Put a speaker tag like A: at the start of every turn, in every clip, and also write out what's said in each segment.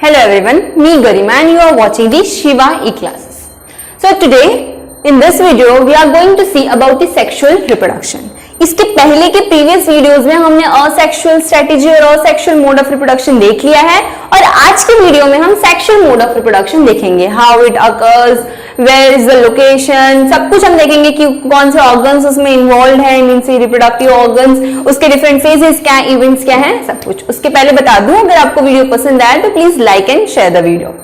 A: Hello everyone, me Garima and you are watching the Shiva E-Classes. So today in this video we are going to see about the sexual reproduction. इसके पहले के previous videos में हमने asexual strategy और asexual mode of reproduction देख लिया है और आज के वीडियो में हम सेक्सुअल मोड ऑफ रिप्रोडक्शन देखेंगे. How it occurs, where is the location, सब कुछ हम देखेंगे कि कौन से ऑर्गन्स उसमें इन्वॉल्व है, मींस रिप्रोडक्टिव ऑर्गन्स, उसके डिफरेंट फेजेस क्या है, इवेंट्स क्या है, सब कुछ. उसके पहले बता दूं, अगर आपको वीडियो पसंद आए तो please like and share the video.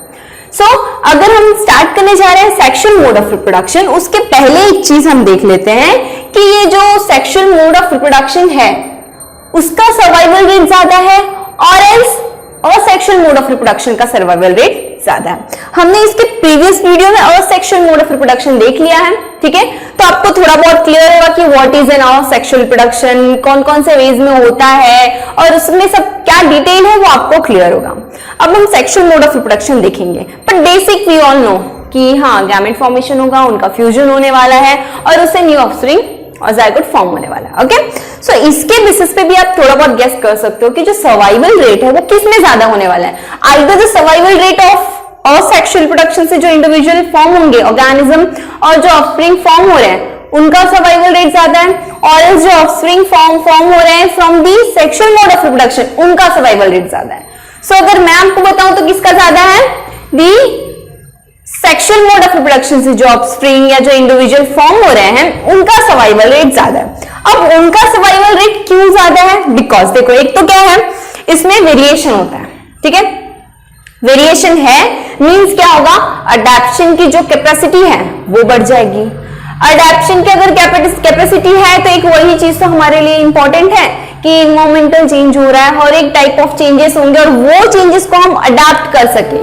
A: अगर हम स्टार्ट करने जा रहे हैं सेक्सुअल मोड ऑफ रिप्रोडक्शन, उसके पहले एक चीज हम देख लेते हैं कि ये जो सेक्सुअल मोड ऑफ रिप्रोडक्शन है उसका सर्वाइवल रेट ज्यादा है और else asexual mode of reproduction का सर्वाइवल रेट ज्यादा है. हमने इसके प्रीवियस वीडियो में असेक्सुअल मोड ऑफ रिप्रोडक्शन देख लिया है, ठीक है. तो आपको थोड़ा बहुत क्लियर होगा कि what is an asexual reproduction, कौन कौन से वेज में होता है और उसमें सब क्या डिटेल है वो आपको क्लियर होगा. अब हम सेक्सुअल मोड ऑफ रिप्रोडक्शन देखेंगे, पर बेसिक वी ऑल नो कि हाँ, गैमेट फॉर्मेशन होगा, उनका फ्यूजन होने वाला है और उससे न्यू ऑफस्प्रिंग और जायगोट फॉर्म होने वाला है. ओके, सो इसके बेसिस पे भी आप थोड़ा बहुत गेस कर सकते हो कि जो सर्वाइवल रेट है वो किसमें ज्यादा होने वाला है. Either the survival rate of asexual reproduction से जो इंडिविजुअल फॉर्म होंगे ऑर्गेनिज्म और जो ऑफस्प्रिंग फॉर्म हो रहे हैं उनका सर्वाइवल रेट ज्यादा है, और जो ऑफस्प्रिंग फॉर्म हो रहे हैं from the sexual mode of reproduction उनका सर्वाइवल रेट ज्यादा है. सो अगर मैं आपको बताऊं तो किसका ज्यादा है, दी सेक्सुअल मोड ऑफ रिप्रोडक्शन से जो ऑफस्प्रिंग या जो इंडिविजुअल फॉर्म हो रहे हैं उनका सर्वाइवल रेट ज्यादा है. अब उनका सर्वाइवल रेट क्यों ज्यादा है, बिकॉज देखो एक तो क्या है, इसमें वेरिएशन होता है, ठीक है. वेरिएशन है मींस क्या होगा, अडैप्शन की जो कैपेसिटी है वो बढ़ जाएगी. अडैप्शन की अगर कैपेसिटी है तो एक वही चीज तो हमारे लिए इंपॉर्टेंट है कि इन्वायरमेंटल चेंज हो रहा है और एक टाइप ऑफ चेंजेस होंगे और वो चेंजेस को हम अडैप्ट कर सके.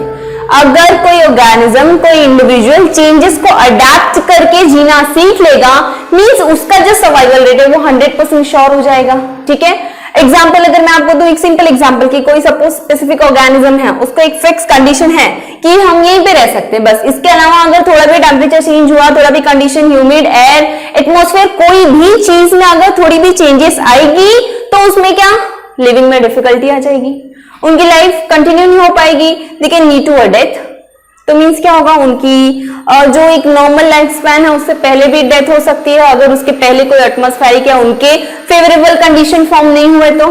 A: अगर कोई ऑर्गेनिज्म, कोई इंडिविजुअल चेंजेस को अडैप्ट करके जीना सीख लेगा मींस उसका जो सर्वाइवल रेट है वो 100% श्योर हो जाएगा, ठीक है. एग्जाम्पल अगर मैं आपको दूं, एक सिंपल एग्जाम्पल कि कोई सपोज स्पेसिफिक ऑर्गेनिज्म है, उसको एक फिक्स कंडीशन है कि हम यहीं पे रह सकते हैं बस. इसके अलावा अगर थोड़ा भी टेम्परेचर चेंज हुआ, थोड़ा भी कंडीशन, ह्यूमिड एयर, एटमॉस्फेयर, कोई भी चीज में अगर थोड़ी भी चेंजेस आएगी तो उसमें क्या, लिविंग में डिफिकल्टी आ जाएगी, उनकी लाइफ कंटिन्यू नहीं हो पाएगी, they can lead to a death. तो मींस क्या होगा, उनकी जो एक नॉर्मल लाइफ स्पैन है उससे पहले भी डेथ हो सकती है अगर उसके पहले कोई एटमॉस्फेरिक या उनके फेवरेबल कंडीशन फॉर्म नहीं हुए तो.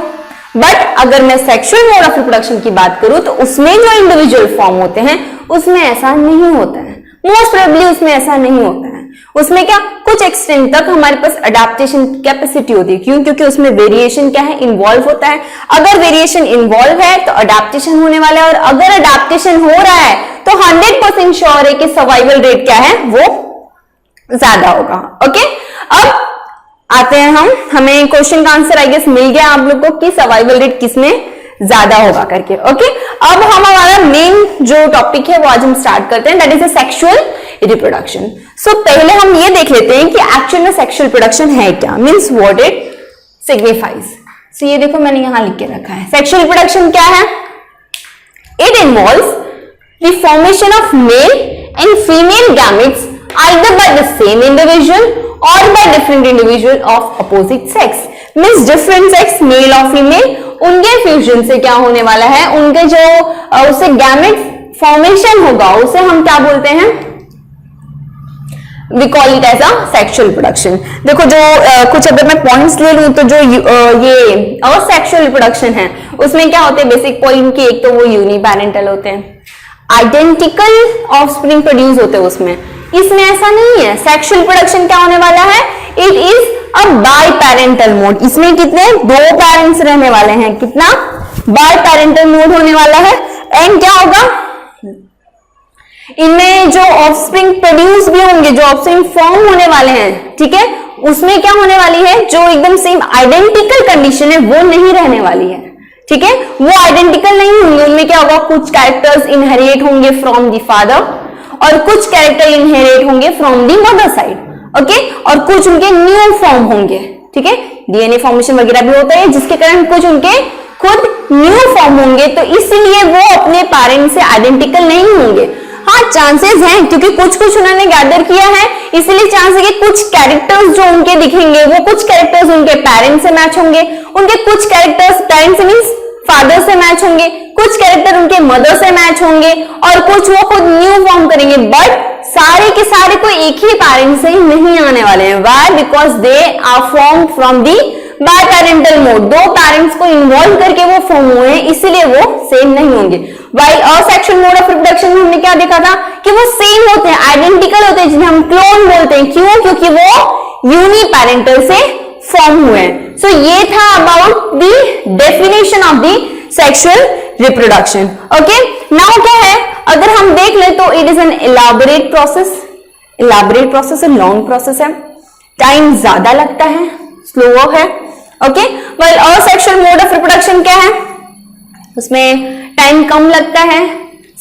A: बट अगर मैं सेक्सुअल मोड ऑफ रिप्रोडक्शन की बात करूं तो उसमें जो इंडिविजुअल फॉर्म होते हैं उसमें ऐसा नहीं होता है, मोस्ट प्रोबेबली उसमें ऐसा नहीं होता है. उसमें क्या, कुछ एक्सटेंट तक हमारे पास अडैप्टेशन कैपेसिटी होती है. क्यों, क्योंकि उसमें वेरिएशन क्या है, इन्वॉल्व होता है. अगर वेरिएशन इन्वॉल्व है तो अडैप्टेशन होने वाला है और अगर अडैप्टेशन हो रहा है तो 100% श्योर है कि सर्वाइवल रेट क्या है, वो ज्यादा होगा. ओके, अब आते हैं हमें क्वेश्चन का आंसर आई गेस मिल गया आप लोग को कि सर्वाइवल रेट किसमें ज्यादा होगा करके. ओके, अब हम हमारा मेन जो टॉपिक है वो आज हम स्टार्ट करते हैं, दैट इज सेक्सुअल रिप्रोडक्शन. सो पहले हम ये देख लेते हैं कि एक्चुअल में सेक्सुअल रिप्रोडक्शन है क्या, मींस व्हाट इट सिग्निफाइज. सो ये देखो मैंने यहां लिख के रखा है, सेक्सुअल रिप्रोडक्शन क्या है. It involves the formation of male and female gametes either by the same individual or by different individual of opposite sex. Means different sex, male और फीमेल, उनके फ्यूजन से क्या होने वाला है, उनके जो उससे गैमेट फॉर्मेशन होगा उसे हम क्या बोलते हैं, we call it as a sexual reproduction. देखो जो कुछ अगर मैं पॉइंट्स ले लूं तो जो ये असेक्सुअल रिप्रोडक्शन है उसमें क्या होते हैं बेसिक पॉइंट की, एक तो वो यूनिपेरेंटल होते हैं, आइडेंटिकल ऑफस्प्रिंग प्रोड्यूस होते हैं उसमें. इसमें ऐसा नहीं है. सेक्सुअल रिप्रोडक्शन क्या होने वाला है, it is a biparental mode. इसमें कितने, 2 पेरेंट्स रहने वाले हैं, कितना, बाय पेरेंटल मोड होने वाला है. एंड क्या होगा, इनमें जो ऑफस्प्रिंग प्रोड्यूस भी होंगे, जो ऑफस्प्रिंग फॉर्म होने वाले हैं, ठीक है, उसमें क्या होने वाली है, जो एकदम सेम आइडेंटिकल कंडीशन है वो नहीं रहने वाली है, ठीक है. वो आइडेंटिकल नहीं होंगे, उनमें क्या होगा, कुछ कैरेक्टर्स इनहेरिट होंगे फ्रॉम द फादर और कुछ कैरेक्टर इनहेरिट होंगे from the mother side. Okay, और कुछ उनके न्यू फॉर्म होंगे, ठीक है, डीएनए फॉर्मेशन वगैरह भी होता है जिसके कारण कुछ उनके खुद न्यू फॉर्म होंगे, तो इसलिए वो अपने पेरेंट्स से आइडेंटिकल नहीं होंगे. हाँ, चांसेस हैं क्योंकि कुछ उन्होंने गैदर किया है, इसलिए चांस है कि कुछ कैरेक्टर्स जो उनके दिखेंगे वो कुछ कैरेक्टर्स उनके पेरेंट्स से मैच होंगे, उनके कुछ कैरेक्टर्स पेरेंट्स मींस फादर से मैच होंगे, कुछ कैरेक्टर उनके मदर से मैच होंगे और कुछ वो खुद न्यू फॉर्म करेंगे, बट सारे के सारे कोई एक ही पेरेंट से ही नहीं आने वाले हैं। Why? Because they are form from the biparental mode, दो पेरेंट्स को इन्वॉल्व करके वो फॉर्म हुए हैं, इसीलिए वो सेम नहीं होंगे। While asexual mode of reproduction में हमने क्या देखा था कि वो सेम होते हैं, आइडेंटिकल होते हैं, जिन्हें हम क्लोन बोलते हैं। क्यों? क्योंकि वो यूनिपेरेंटल से फॉर्म हुए हैं। सो ये था about the definition of the sexual reproduction. Okay, now क्या है, अगर हम देख ले तो it is N elaborate process. Elaborate process है, लॉन्ग प्रोसेस है, टाइम ज्यादा लगता है, स्लो है। Okay, while asexual mode of reproduction क्या है, उसमें टाइम कम लगता है,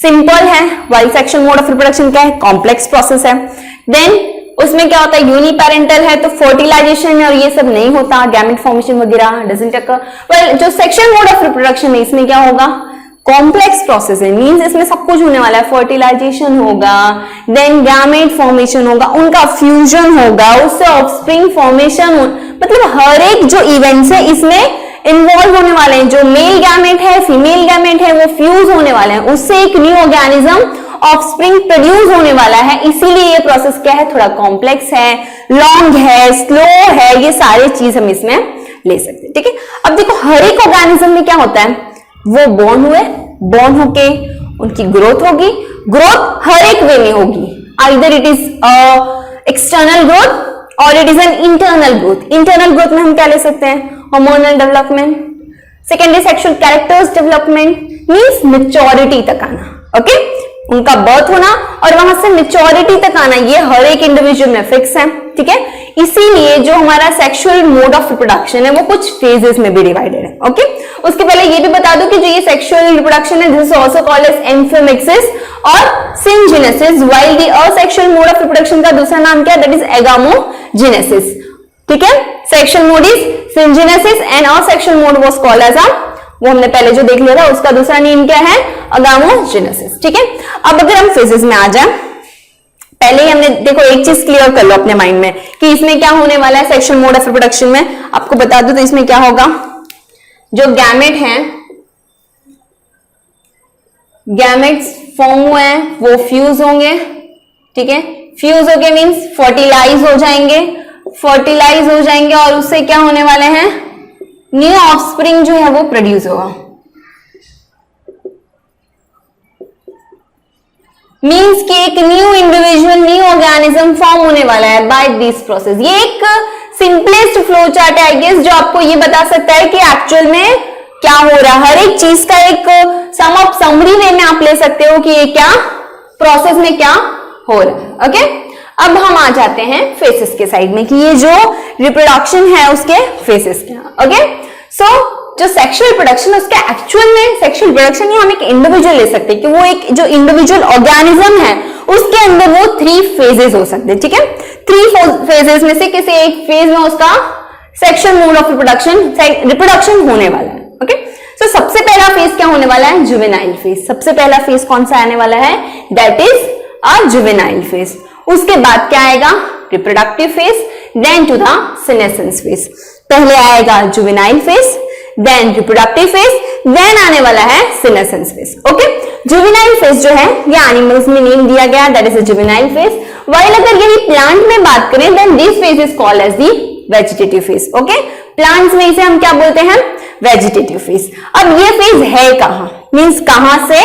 A: सिंपल है। While sexual mode of reproduction क्या है, कॉम्प्लेक्स प्रोसेस है। देन उसमें क्या होता है, यूनिपेरेंटल है, तो फर्टिलाइजेशन और ये सब नहीं होता, गैमेट फॉर्मेशन वगैरह डजंट अकर। वेल जो सेक्सुअल मोड ऑफ रिप्रोडक्शन है इसमें क्या होगा, कॉम्प्लेक्स प्रोसेस है, मींस इसमें सब कुछ होने वाला है, फर्टिलाइजेशन होगा, देन गैमेट फॉर्मेशन होगा, उनका फ्यूजन होगा, उससे ऑफस्प्रिंग फॉर्मेशन, मतलब हर एक जो इवेंट्स है इसमें इन्वॉल्व होने वाले हैं। जो मेल गैमेट है, फीमेल गैमेट है, वो फ्यूज होने वाले हैं, उससे एक न्यू ऑर्गेनिज्म ऑफस्प्रिंग प्रोड्यूस होने वाला है। इसीलिए ये प्रोसेस क्या है, थोड़ा कॉम्प्लेक्स है, लॉन्ग है, स्लो है, ये सारे चीज हम इसमें ले सकते हैं। ठीक है, अब देखो हर एक ऑर्गेनिज्म में क्या होता है, वो बॉर्न हुए, बॉर्न होके उनकी ग्रोथ होगी, ग्रोथ हर एक वे में होगी, either it is external growth और it is an internal growth. Internal growth में हम क्या ले सकते हैं, hormonal development, secondary sexual characters development, means maturity तक आना। ओके, उनका बर्थ होना और वहां से मैच्योरिटी तक आना, ये हर एक इंडिविजुअल में फिक्स है। ठीक है, इसीलिए जो हमारा सेक्सुअल मोड ऑफ रिप्रोडक्शन है वो कुछ फेजेस में भी डिवाइडेड है। ओके, उसके पहले ये भी बता दूं कि जो ये सेक्सुअल रिप्रोडक्शन है, this is also called as amphimixis और syngenesis, while the asexual mode of reproduction का दूसरा नाम क्या है, दैट इज एगामोजेनेसिस। ठीक है, sexual mode is syngenesis and asexual mode was called as वो हमने पहले जो देख लिया था, उसका दूसरा नेम क्या है, अगामोजेनेसिस। ठीक है, अब अगर हम फेजेस में आ जाएं, पहले ही हमने देखो एक चीज क्लियर कर लो अपने माइंड में कि इसमें क्या होने वाला है सेक्सुअल मोड ऑफ रिप्रोडक्शन में। आपको बता दूं तो इसमें क्या होगा, जो गैमेट हैं, गैमेट्स फॉर्म हुए हैं वो फ्यूज होंगे। ठीक है, फ्यूज होके मींस फर्टिलाइज हो जाएंगे, फर्टिलाइज हो जाएंगे और उससे क्या होने वाले हैं, न्यू ऑफस्प्रिंग जो है वो प्रोड्यूस होगा। मींस कि एक new individual, new organism form होने वाला है बाय दिस प्रोसेस। ये एक सिंपलेस्ट फ्लो चार्ट है आई गेस, जो आपको ये बता सकता है कि एक्चुअल में क्या हो रहा है। हर एक चीज का एक सम ऑफ समरी वे में आप ले सकते हो कि ये क्या प्रोसेस में क्या हो रहा है। ओके, अब हम आ जाते हैं फेसेस के साइड में कि ये जो रिप्रोडक्शन है उसके फेसेस क्या। ओके, सो जो सेक्सुअल रिप्रोडक्शन है उसके एक्चुअल में सेक्सुअल रिप्रोडक्शन हम एक इंडिविजुअल ले सकते हैं कि वो एक जो इंडिविजुअल ऑर्गेनिज्म है उसके अंदर वो 3 फेजेस हो सकते हैं। ठीक है, 3 फेजेस में से किसी एक फेज में उसका सेक्सुअल मोड ऑफ रिप्रोडक्शन होने वाला है। ओके, सो सबसे पहला फेज क्या होने वाला है, जुवेनाइल फेज। सबसे पहला फेज कौन सा आने वाला है, that is a juvenile phase. उसके बाद क्या आएगा, reproductive phase, then to the senescence phase. पहले आएगा juvenile phase, then reproductive phase, then आने वाला है senescence phase. Okay, juvenile phase जो है ये एनिमल्स में नेम दिया गया, that is a juvenile phase. While अगर यही प्लांट में बात करें then this phase is called as the vegetative phase. Okay, plants में इसे हम क्या बोलते हैं, वेजिटेटिव फेज। अब ये फेज है कहां, मींस कहां से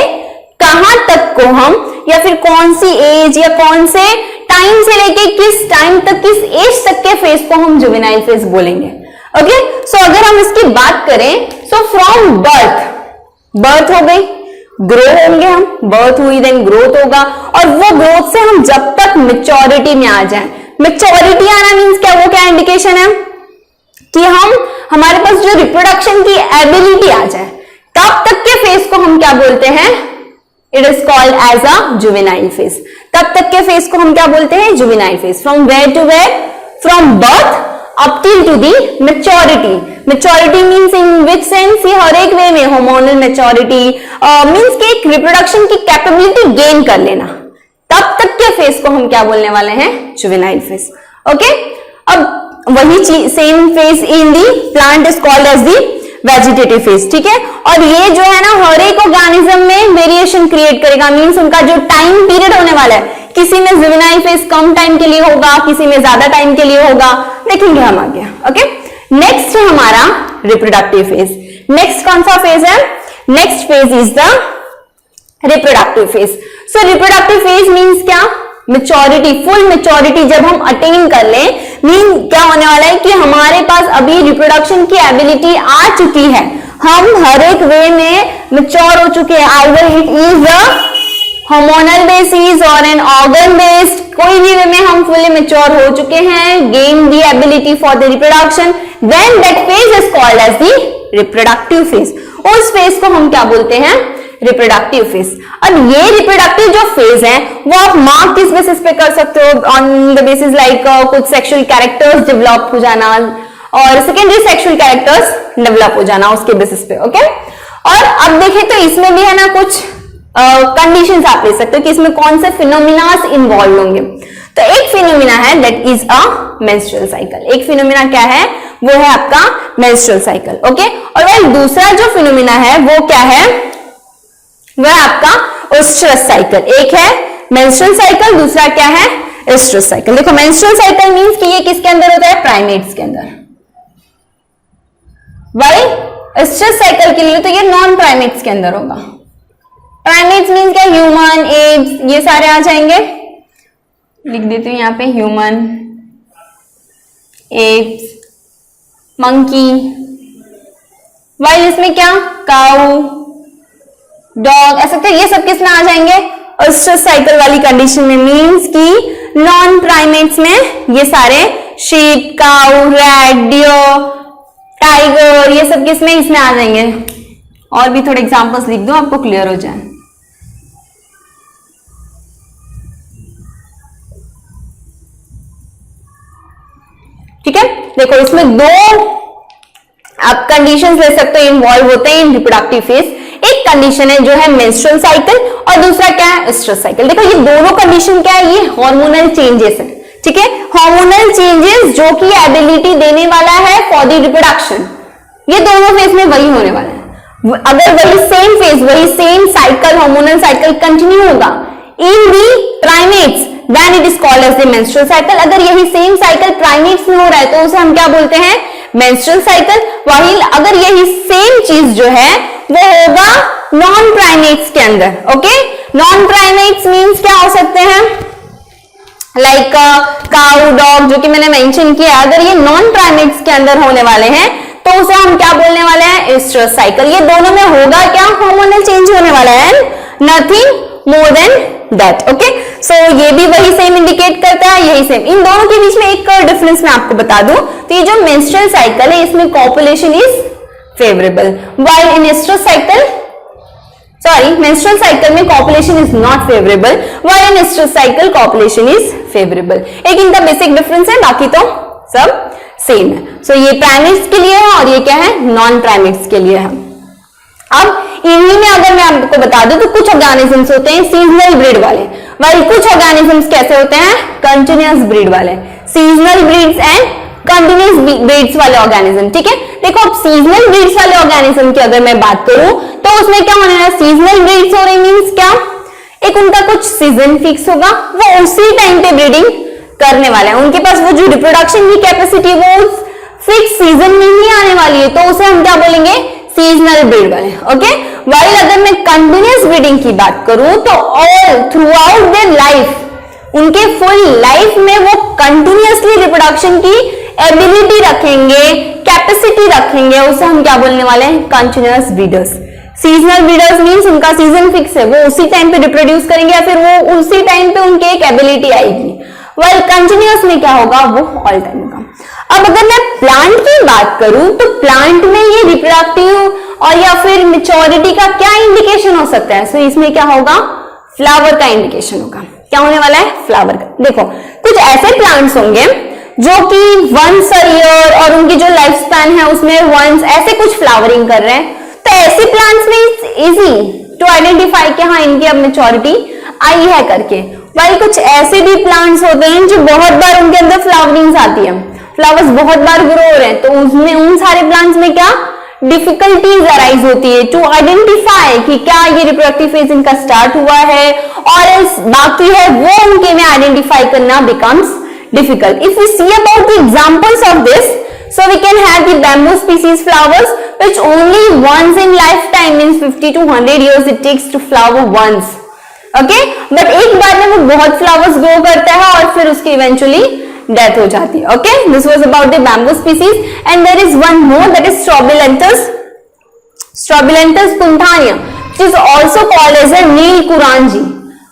A: कहां तक को हम, या फिर कौन सी एज या कौन से टाइम से लेके किस टाइम तक, किस एज तक के फेज को हम जुवेनाइल फेज बोलेंगे। ओके, सो अगर हम इसकी बात करें, सो फ्रॉम बर्थ हो गई, ग्रो होंगे हम, बर्थ हुई देन ग्रोथ होगा, और वो ग्रोथ से हम जब तक मेच्योरिटी में आ जाएं, मेच्योरिटी आना मींस क्या, वो क्या इंडिकेशन है कि हमारे पास जो रिप्रोडक्शन की एबिलिटी आ जाए, तब तक के फेज को हम क्या बोलते हैं, it is called as a juvenile phase. तब तक के फेज को हम क्या बोलते हैं, juvenile phase. From where to where, from birth up till to the maturity. Maturity means in which sense, ये हर एक वे में, हार्मोनल मेच्योरिटी मींस कि एक रिप्रोडक्शन की कैपेबिलिटी गेन कर लेना, तब तक के फेज को हम क्या बोलने वाले हैं, जुवेनाइल फेज। ओके, अब वही चीज same phase in the plant is called as the vegetative phase, ठीक है। और ये जो है ना हर एक ऑर्गेनिज्म में वेरिएशन क्रिएट करेगा, मींस उनका जो टाइम पीरियड होने वाला है, किसी में जुवेनाइल फेज कम टाइम के लिए होगा, किसी में ज्यादा टाइम के लिए होगा, देखेंगे हम आगे। ओके, नेक्स्ट है हमारा रिप्रोडक्टिव फेज। नेक्स्ट कौन सा फेज है? Next phase is the reproductive phase. So reproductive phase means क्या? मेच्योरिटी, फुल मेच्योरिटी जब हम अटेन कर लें, मीन क्या होने वाला है कि हमारे पास अभी रिप्रोडक्शन की एबिलिटी आ चुकी है, हम हर एक वे में मेच्योर हो चुके हैं, either it is a hormonal basis और an organ based, कोई भी वे में हम fully mature हो चुके हैं, gain the ability for the reproduction, then that phase is called as the reproductive phase। उस phase को हम क्या बोलते हैं? reproductive phase। अब ये reproductive जो phase है वो आप मार्क किस बेसिस पे कर सकते हो? on the basis like कुछ sexual characters develop हो जाना और secondary sexual characters develop हो जाना, उसके बेसिस पे। ओके, और अब देखें तो इसमें भी है ना कुछ कंडीशंस आप ले सकते हो कि इसमें कौन से फिनोमिनास इन्वॉल्व होंगे। तो एक फिनोमिना है that is a menstrual cycle. एक फिनोमिना क्या है? वो है आपका मेंस्ट्रुअल साइकिल। ओके, और वह दूसरा जो फिनोमिना है वो क्या है? वह आपका ओस्ट्रस साइकिल। एक है मेंस्ट्रुअल साइकिल, दूसरा क्या है? ओस्ट्रस साइकिल। देखो मेंस्ट्रुअल साइकिल मींस कि ये किसके अंदर होता है? प्राइमेट्स के अंदर। वाई ओस्ट्रस साइकिल के लिए तो ये नॉन प्राइमेट्स के अंदर होगा। प्राइमेट्स मीन्स क्या? ह्यूमन, एप्स, ये सारे आ जाएंगे। लिख देती हूं यहां पे ह्यूमन, एप्स, मंकी। वाइल इसमें क्या? काऊ, डॉग, ऐसा क्या ये सब किसमें आ जाएंगे? ओस्ट्रस साइकिल वाली कंडीशन में, मीन्स कि नॉन प्राइमेट्स में ये सारे शीप, काऊ, रैट, डियर, टाइगर, ये सब किसमें? इसमें आ जाएंगे। और भी थोड़े एग्जांपल्स लिख दो आपको क्लियर हो जाए। ठीक है, देखो इसमें दो आप कंडीशंस ले सकते हो इन्वॉल्व होते हैं इन रिप्रोडक्टिव फेज। एक कंडीशन है जो है मेंस्ट्रुअल साइकिल और दूसरा क्या है? ओस्ट्रस साइकिल। देखो ये दोनों कंडीशन क्या है? ये हार्मोनल चेंजेस है। ठीक है, हार्मोनल चेंजेस जो कि एबिलिटी देने वाला है फॉर द रिप्रोडक्शन, ये दोनों फेज में वही होने वाला है। अगर वही सेम फेज, वही same cycle, hormonal cycle continue होगा in the primates, then it is called as the menstrual cycle. अगर यही सेम साइकिल प्राइमेट्स में हो रहा है तो उसे हम क्या बोलते हैं? Menstrual cycle. वही अगर यही सेम चीज जो है वो होगा नॉन प्राइमेट्स के अंदर। ओके, नॉन प्राइमेट्स मींस क्या हो सकते हैं? लाइक काऊ, डॉग, जो कि मैंने मेंशन किया, अगर ये नॉन प्राइमेट्स के अंदर होने वाले हैं तो उसे हम क्या बोलने वाले हैं? ओस्ट्रस साइकिल। ये दोनों में होगा क्या? हार्मोनल चेंज होने वाला है, nothing more than that. Okay, so ये भी वही सेम इंडिकेट करता है, यही सेम। इन दोनों के बीच में एक डिफरेंस मैं आपको बता दूं, तो ये जो मेंस्ट्रुअल साइकिल है इसमें copulation is favourable, while in oestrus cycle, sorry, menstrual cycle में copulation is not favourable, while in oestrus cycle copulation is favourable. एक इनका बेसिक डिफरेंस है, बाकी तो सब सेम है। सो ये प्राइमेट्स के लिए है और ये क्या है? नॉन प्राइमेट्स के लिए है। अब इन्हीं में अगर मैं आपको बता दूं तो कुछ ऑर्गेनिजम्स होते हैं सीजनल ब्रीड वाले, वाइल कुछ ऑर्गेनिजम्स कैसे होते हैं? कंटिन्यूअस ब्रीड वाले। Seasonal breeds and continuous breeds वाले ऑर्गेनिज्म। ठीक है, देखो अब सीजनल ब्रीड्स वाले ऑर्गेनिज्म की अगर मैं बात करूं तो उसमें क्या होने वाला है? सीजनल ब्रीड्स हो रही मींस क्या? एक उनका कुछ सीजन फिक्स होगा, वो उसी टाइम पे ब्रीडिंग करने वाले हैं, उनके पास वो जो रिप्रोडक्शन की कैपेसिटी वो फिक्स सीजन में ही आने वाली है, तो उसे हम क्या बोलेंगे? सीजनल ब्रीड वाले। ओके, वाइल अगर मैं कंटिन्यूअस ब्रीडिंग की बात करूं तो all through out their life, उनके फुल लाइफ में वो कंटिन्यूअसली रिप्रोडक्शन की एबिलिटी रखेंगे, कैपेसिटी रखेंगे, उसे हम क्या बोलने वाले हैं? Continuous breeders. Seasonal breeders means उनका सीजन फिक्स है, वो उसी टाइम पे रिप्रोड्यूस करेंगे या फिर वो उसी टाइम पे उनके एक एबिलिटी आएगी। वेल कंटिन्यूअस में क्या होगा? वो ऑल टाइम होगा। अब अगर मैं प्लांट की बात करूं तो प्लांट में ये रिप्रोडक्टिव और या फिर मैच्योरिटी का क्या इंडिकेशन हो सकता है? सो इसमें क्या होगा? फ्लावर का इंडिकेशन होगा। क्या होने वाला है? फ्लावर का। देखो कुछ ऐसे प्लांट्स होंगे जो कि वंस अ ईयर और उनकी जो लाइफ स्पैन है उसमें वंस ऐसे कुछ फ्लावरिंग कर रहे हैं, तो ऐसे प्लांट्स में इट्स इजी टू आइडेंटिफाई कि हाँ इनकी अब मैच्योरिटी आई है करके। वही कुछ ऐसे भी प्लांट्स होते हैं जो बहुत बार उनके अंदर फ्लावरिंग्स आती है, फ्लावर्स बहुत बार ग्रो हो रहे हैं, तो उसमें उन सारे प्लांट्स में क्या डिफिकल्टीज अराइज होती है टू आइडेंटिफाई कि क्या ये रिप्रोडक्टिव फेज इनका स्टार्ट हुआ है और बाकी है वो उनके में आइडेंटिफाई करना becomes difficult. If we see about the examples of this, so we can have the bamboo species flowers which only once in lifetime, means 50 to 100 years it takes to flower once. Okay, but एक बार में वो बहुत flowers grow करता है और फिर उसकी eventually death हो जाती है. Okay, this was about the bamboo species and there is one more, that is Strobilanthes puntania, which is also called as a Neelkuranji.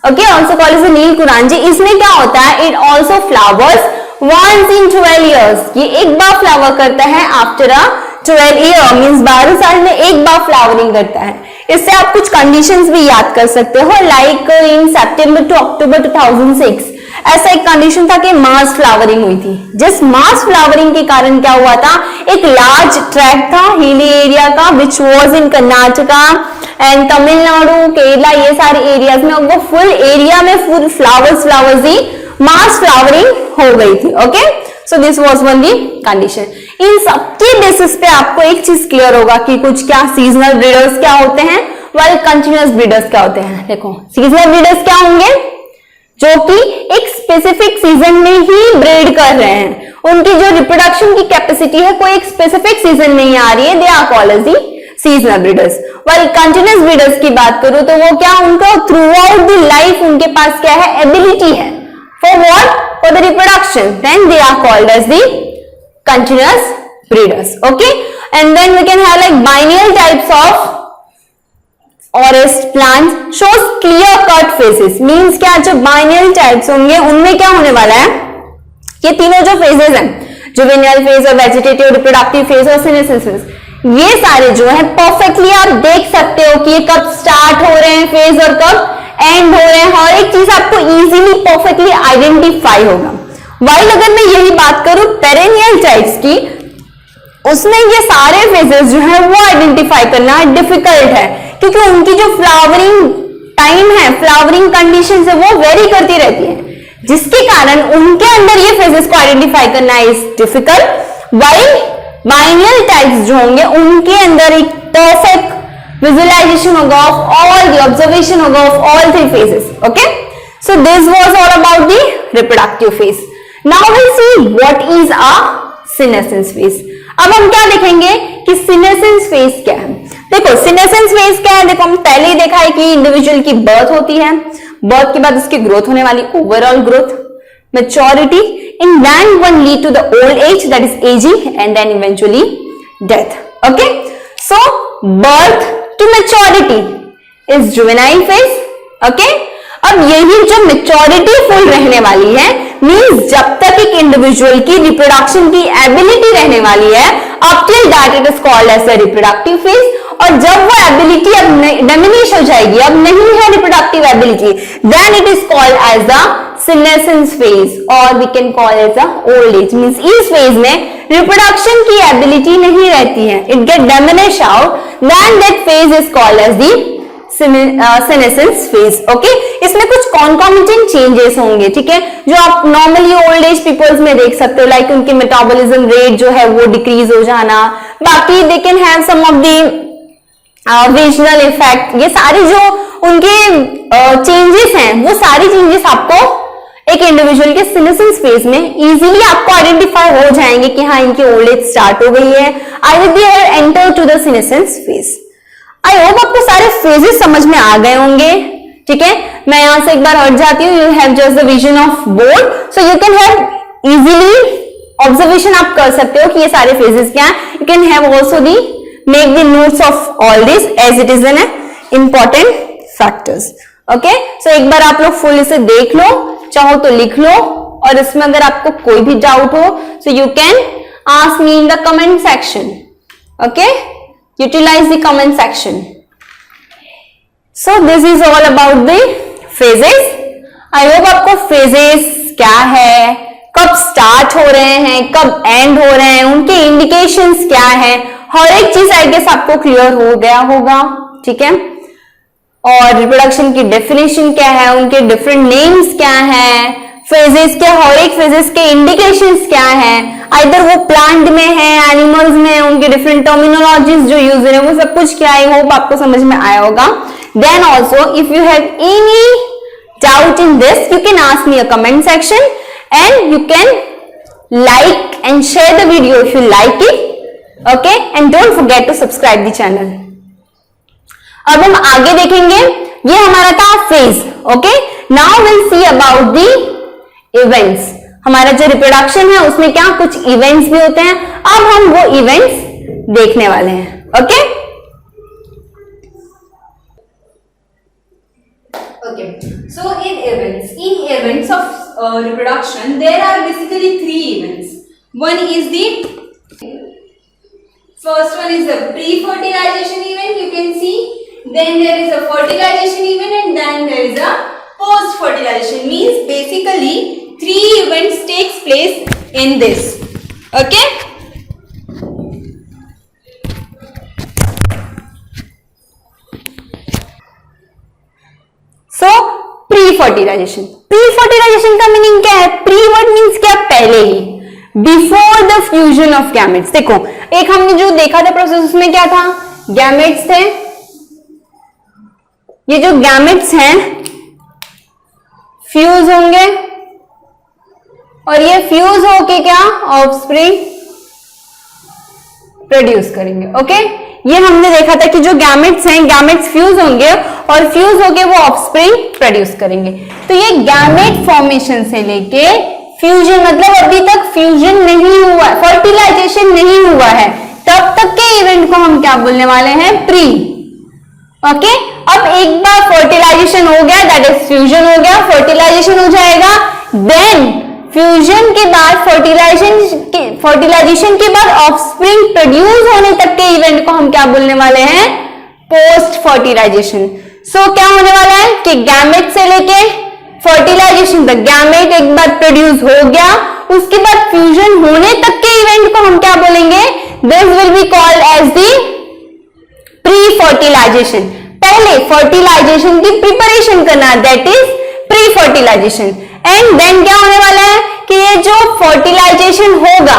A: Okay, also called as a Neelkuranji. इसमें क्या होता है? It also flowers once in 12 years. ये एक बार flower करता है after a 12 year, means 12 साल में एक बार फ्लावरिंग करता है. इससे आप कुछ कंडीशंस भी याद कर सकते हो, लाइक इन सितंबर टू अक्टूबर 2006 ऐसा एक कंडीशन था कि मास फ्लावरिंग हुई थी. जिस मास फ्लावरिंग के कारण क्या हुआ था, एक लार्ज ट्रैक्ट था हिली एरिया का which was in Karnataka and Tamil Nadu, Kerala, ये सारे एरियाज में, वो फुल एरिया में फुल फ्लावर्स ही मास फ्लावरिंग हो गई थी. Okay, so this was one the condition. इन सबके बेसिस पे आपको एक चीज क्लियर होगा कि कुछ क्या सीजनल ब्रीडर्स क्या होते हैं, वाइल कंटिन्यूअस ब्रीडर्स क्या होते हैं. देखो, सीजनल ब्रीडर्स क्या होंगे, जो कि एक स्पेसिफिक सीजन में ही ब्रीड कर रहे हैं. उनकी जो रिप्रोडक्शन की कैपेसिटी है कोई एक स्पेसिफिक सीजन में ही आ रही है, they are called as the seasonal breeders. While continuous breeders की बात करूं तो वो क्या, उनका थ्रू आउट द लाइफ उनके पास क्या है, एबिलिटी है for what, for the reproduction, then they are called as the continuous breeders. Okay, and then we can have like biennial types of forest plants shows clear cut phases. Means क्या, जो biennial types होंगे उनमें क्या होने वाला है, ये तीनों जो फेजेस हैं, जुवेनियल फेज और वेजिटेटिव रिप्रोडक्टिव फेज और सीनेसेंस फेज, ये सारे जो है परफेक्टली आप देख सकते हो कि ये कब स्टार्ट हो रहे हैं फेज और कब एंड हो रहे हैं. हर एक चीज आपको इजीली परफेक्टली आइडेंटिफाई होगा. वाइल अगर मैं यही बात करूं पेरेनियल टाइप्स की, उसमें ये सारे फेजेस जो है वो आइडेंटिफाई करना डिफिकल्ट है, क्योंकि उनकी जो फ्लावरिंग टाइम है, फ्लावरिंग कंडीशन है, वो वेरी करती रहती है, जिसके कारण उनके अंदर ये फेजेस को आइडेंटिफाई करना is difficult. While biennial types जो होंगे उनके अंदर एक परफेक्ट विजुअलाइजेशन होगा ऑफ ऑल द ऑब्जर्वेशन होगा of all three phases. Okay, so this was all about the reproductive phase. Now will see what is a senescence phase. अब हम क्या देखेंगे कि सीनेसेंस फेज क्या है. देखो, सीनेसेंस फेज क्या है, देखो हम पहले ही देखा है कि इंडिविजुअल की बर्थ होती है, बर्थ के बाद उसकी ग्रोथ होने वाली, overall growth, maturity, and then one lead to the old age, that is aging, and then eventually death. Okay, so birth to maturity is juvenile phase. Okay, अब यही जो मेच्योरिटी फुल रहने वाली है, मींस जब तक एक इंडिविजुअल की रिप्रोडक्शन की एबिलिटी रहने वाली है, up till that it is called as a reproductive phase. और जब वो एबिलिटी अब डिमिनिश हो जाएगी, अब नहीं है reproductive ability, then it is called as the senescence phase और we can call as the old age. Means इस फेज में रिप्रोडक्शन की एबिलिटी नहीं रहती है, it get diminish out, then that phase is called as the senescence phase. Okay, इसमें कुछ concomitant changes होंगे, ठीक है, जो आप नॉर्मली ओल्ड एज पीपल्स में देख सकते हो, लाइक उनके मेटाबॉलिज्म रेट जो है वो डिक्रीज हो जाना. बाकी they can have some of the visual effect. ये सारे जो उनके चेंजेस हैं, वो सारी चेंजेस आपको एक इंडिविजुअल के सीनेसेंस फेज में इजीली आपको आइडेंटिफाई हो जाएंगे कि हाँ इनकी ओल्ड एज स्टार्ट हो गई है, I they are enter to the senescence phase. I hope आपको सारे फेजेस समझ में आ गए होंगे. ठीक है, मैं यहां से एक बार हट जाती हूँ. You have just the vision of board, so you can have easily observation आप कर सकते हो कि ये सारे फेजेस क्या है. You can have also the make the notes of all this as it is an important factors. Okay, so एक बार आप लोग फुल इसे देख लो, चाहो तो लिख लो, और इसमें अगर आपको कोई भी डाउट हो so you can ask me in the comment section. Okay, utilize the comment section. So this is all about the phases. I hope आपको phases क्या है, कब स्टार्ट हो रहे हैं, कब एंड हो रहे हैं, उनके इंडिकेशंस क्या है, हर एक चीज आई गेस आपको क्लियर हो गया होगा. ठीक है, और रिप्रोडक्शन की डेफिनेशन क्या है, उनके डिफरेंट नेम्स क्या है, फेजेस के, हर एक फेजेस के इंडिकेशंस क्या है, आइदर वो प्लांट में है, एनिमल्स में, उनके डिफरेंट टर्मिनोलॉजीज जो यूज है वो सब कुछ क्या है, होप आपको समझ में आया होगा. Then also if you have any doubt in this, you can ask me a comment section and you can like and share the video if you like it, okay, and don't forget to subscribe the channel. अब हम आगे देखेंगे, ये हमारा था phase. Okay, now will see about the events. हमारा जो reproduction है उसमें क्या कुछ इवेंट्स भी होते हैं, अब हम वो इवेंट्स देखने वाले हैं. Okay Okay, so in events of reproduction, there are basically 3 events. One is the first one is the pre-fertilization event, you can see. Then there is a fertilization event, and then there is a post-fertilization. Means basically 3 events takes place in this. Okay. So pre-fertilization. Pre-fertilization का meaning क्या है? Pre word means क्या? पहले ही, before the fusion of gametes. देखो एक हमने जो देखा था प्रोसेस, उसमें क्या था, गैमेट्स थे. ये जो गैमेट्स हैं फ्यूज होंगे और ये फ्यूज होके क्या ऑफस्प्रिंग प्रोड्यूस करेंगे. ओके, ये हमने देखा था कि जो गैमेट्स हैं, गैमेट्स फ्यूज होंगे और फ्यूज होके वो ऑफस्प्रिंग प्रोड्यूस करेंगे. तो ये गैमेट फॉर्मेशन से लेके फ्यूजन, मतलब अभी तक फ्यूजन नहीं हुआ, फर्टिलाइजेशन नहीं हुआ है, तब तक के इवेंट को हम क्या बोलने वाले हैं? प्री. ओके, अब एक बार फर्टिलाइजेशन हो गया, दैट इज फ्यूजन हो गया, फर्टिलाइजेशन हो जाएगा, देन फ्यूजन के बाद फर्टिलाइजेशन के बाद ऑफस्प्रिंग प्रोड्यूस होने तक के इवेंट को हम क्या बोलने वाले हैं? Post fertilisation. सो क्या होने वाला है कि गैमेट से लेके फर्टिलाइजेशन तक, गैमेट एक बार प्रोड्यूस हो गया, उसके बाद फ्यूजन होने तक के इवेंट को हम क्या बोलेंगे? This will be called as the pre fertilization. पहले फर्टिलाइजेशन की प्रिपरेशन करना, that is pre fertilization. And then क्या होने वाला है कि ये जो फर्टिलाइजेशन होगा,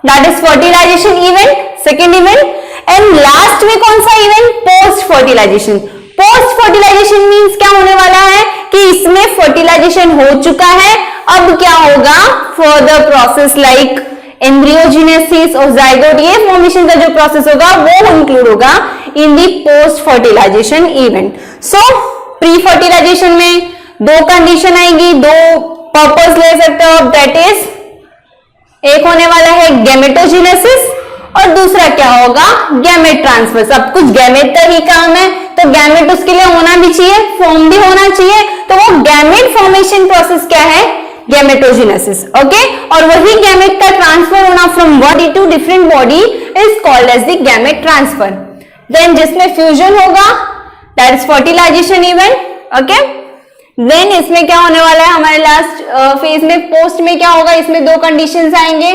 A: that is fertilization event, second event. And last में कौन सा event? Post fertilization. Post fertilization means क्या होने वाला है कि इसमें फर्टिलाइजेशन हो चुका है, अब क्या होगा? फर्दर प्रोसेस लाइक एम्ब्रियोजेनेसिस और जाइगोट, ये फॉर्मेशन का जो प्रोसेस होगा वो इंक्लूड होगा in the post fertilisation event. So pre fertilisation में 2 कंडीशन आएगी, 2 पर्पस ले सकते हो, दैट इज एक होने वाला है गैमेटोजेनेसिस और दूसरा क्या होगा? Gamete transfer. सब कुछ गैमेट का ही काम है, तो गैमेट उसके लिए होना भी चाहिए, फॉर्म भी होना चाहिए, तो वो गैमेट फॉर्मेशन प्रोसेस क्या है? गैमेटोजेनेसिस. ओके, और वही गैमेट का ट्रांसफर होना from body to different body is called as the gamete transfer. Then जिसमें फ्यूजन होगा, that is fertilization event. Okay, then इसमें क्या होने वाला है हमारे लास्ट फेज में? पोस्ट में क्या होगा? इसमें 2 कंडीशंस आएंगे,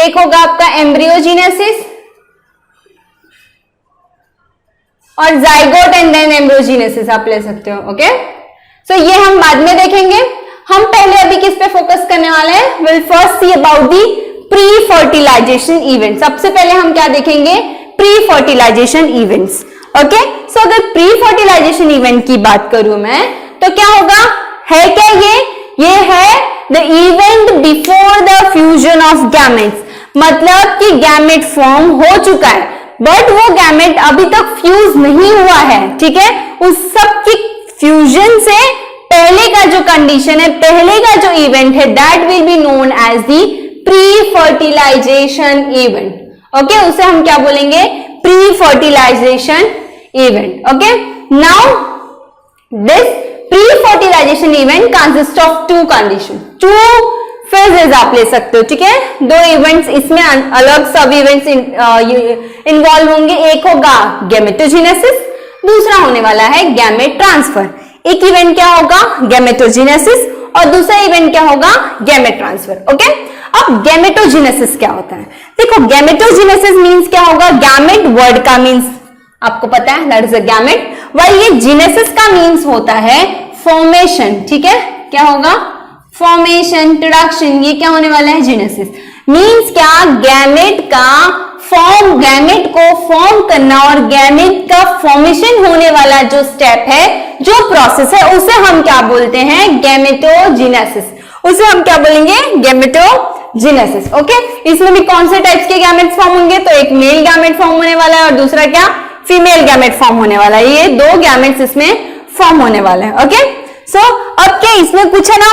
A: एक होगा आपका एम्ब्रियोजेनेसिस और जाइगोट एंड देन एम्ब्रियोजेनेसिस आप ले सकते हो. ओके, सो ये हम बाद में देखेंगे. हम पहले अभी किस पे फोकस करने वाले हैं? Will first see about the pre fertilization event. सबसे पहले हम क्या देखेंगे? Pre fertilization events. Okay, so अगर प्री फर्टिलाइजेशन इवेंट की बात करूं मैं, तो क्या होगा? है क्या ये है the event before the fusion of gametes. मतलब कि गैमेट फॉर्म हो चुका है, बट वो गैमेट अभी तक फ्यूज नहीं हुआ है. ठीक है, उस सब की फ्यूजन से पहले का जो कंडीशन है, पहले का जो इवेंट है, that will be known as the pre fertilization event. Okay, उसे हम क्या बोलेंगे? Pre fertilization event. Okay, now this pre-fertilization event consists of 2 conditions, 2 phases आप ले सकते हो. ठीक है, 2 इवेंट्स इसमें अलग सब इवेंट्स इन्वॉल्व होंगे. एक होगा गैमेटोजेनेसिस, दूसरा होने वाला है गैमेट ट्रांसफर. एक इवेंट क्या होगा? गैमेटोजेनेसिस, और दूसरा इवेंट क्या होगा? Gamete transfer. ओके, अब गैमेटोजेनेसिस क्या होता है? देखो गैमेटोजेनेसिस मींस क्या होगा? गैमेट वर्ड का मींस आपको पता है, दैट इज अ गैमेट. वही ये जेनेसिस का मीन्स होता है फॉर्मेशन. ठीक है, क्या होगा? फॉर्मेशन, प्रोडक्शन, ये क्या होने वाला है? जेनेसिस। मीन्स क्या? गैमेट का फॉर्म, गैमेट को फॉर्म करना और गैमेट का फॉर्मेशन होने वाला जो स्टेप है, जो प्रोसेस है, उसे हम क्या बोलते हैं? गैमेटोजेनेसिस। उसे हम क्या बोलेंगे? गैमेटोजेनेसिस। ओके, इसमें भी कौन से टाइप्स के गैमेट्स फॉर्म होंगे? तो एक मेल गैमेट फॉर्म होने वाला है और दूसरा क्या? फीमेल गैमेट फॉर्म होने वाला है। ये दो गैमेट्स इसमें फॉर्म होने वाले हैं। ओके, सो अब क्या इसमें कुछ है ना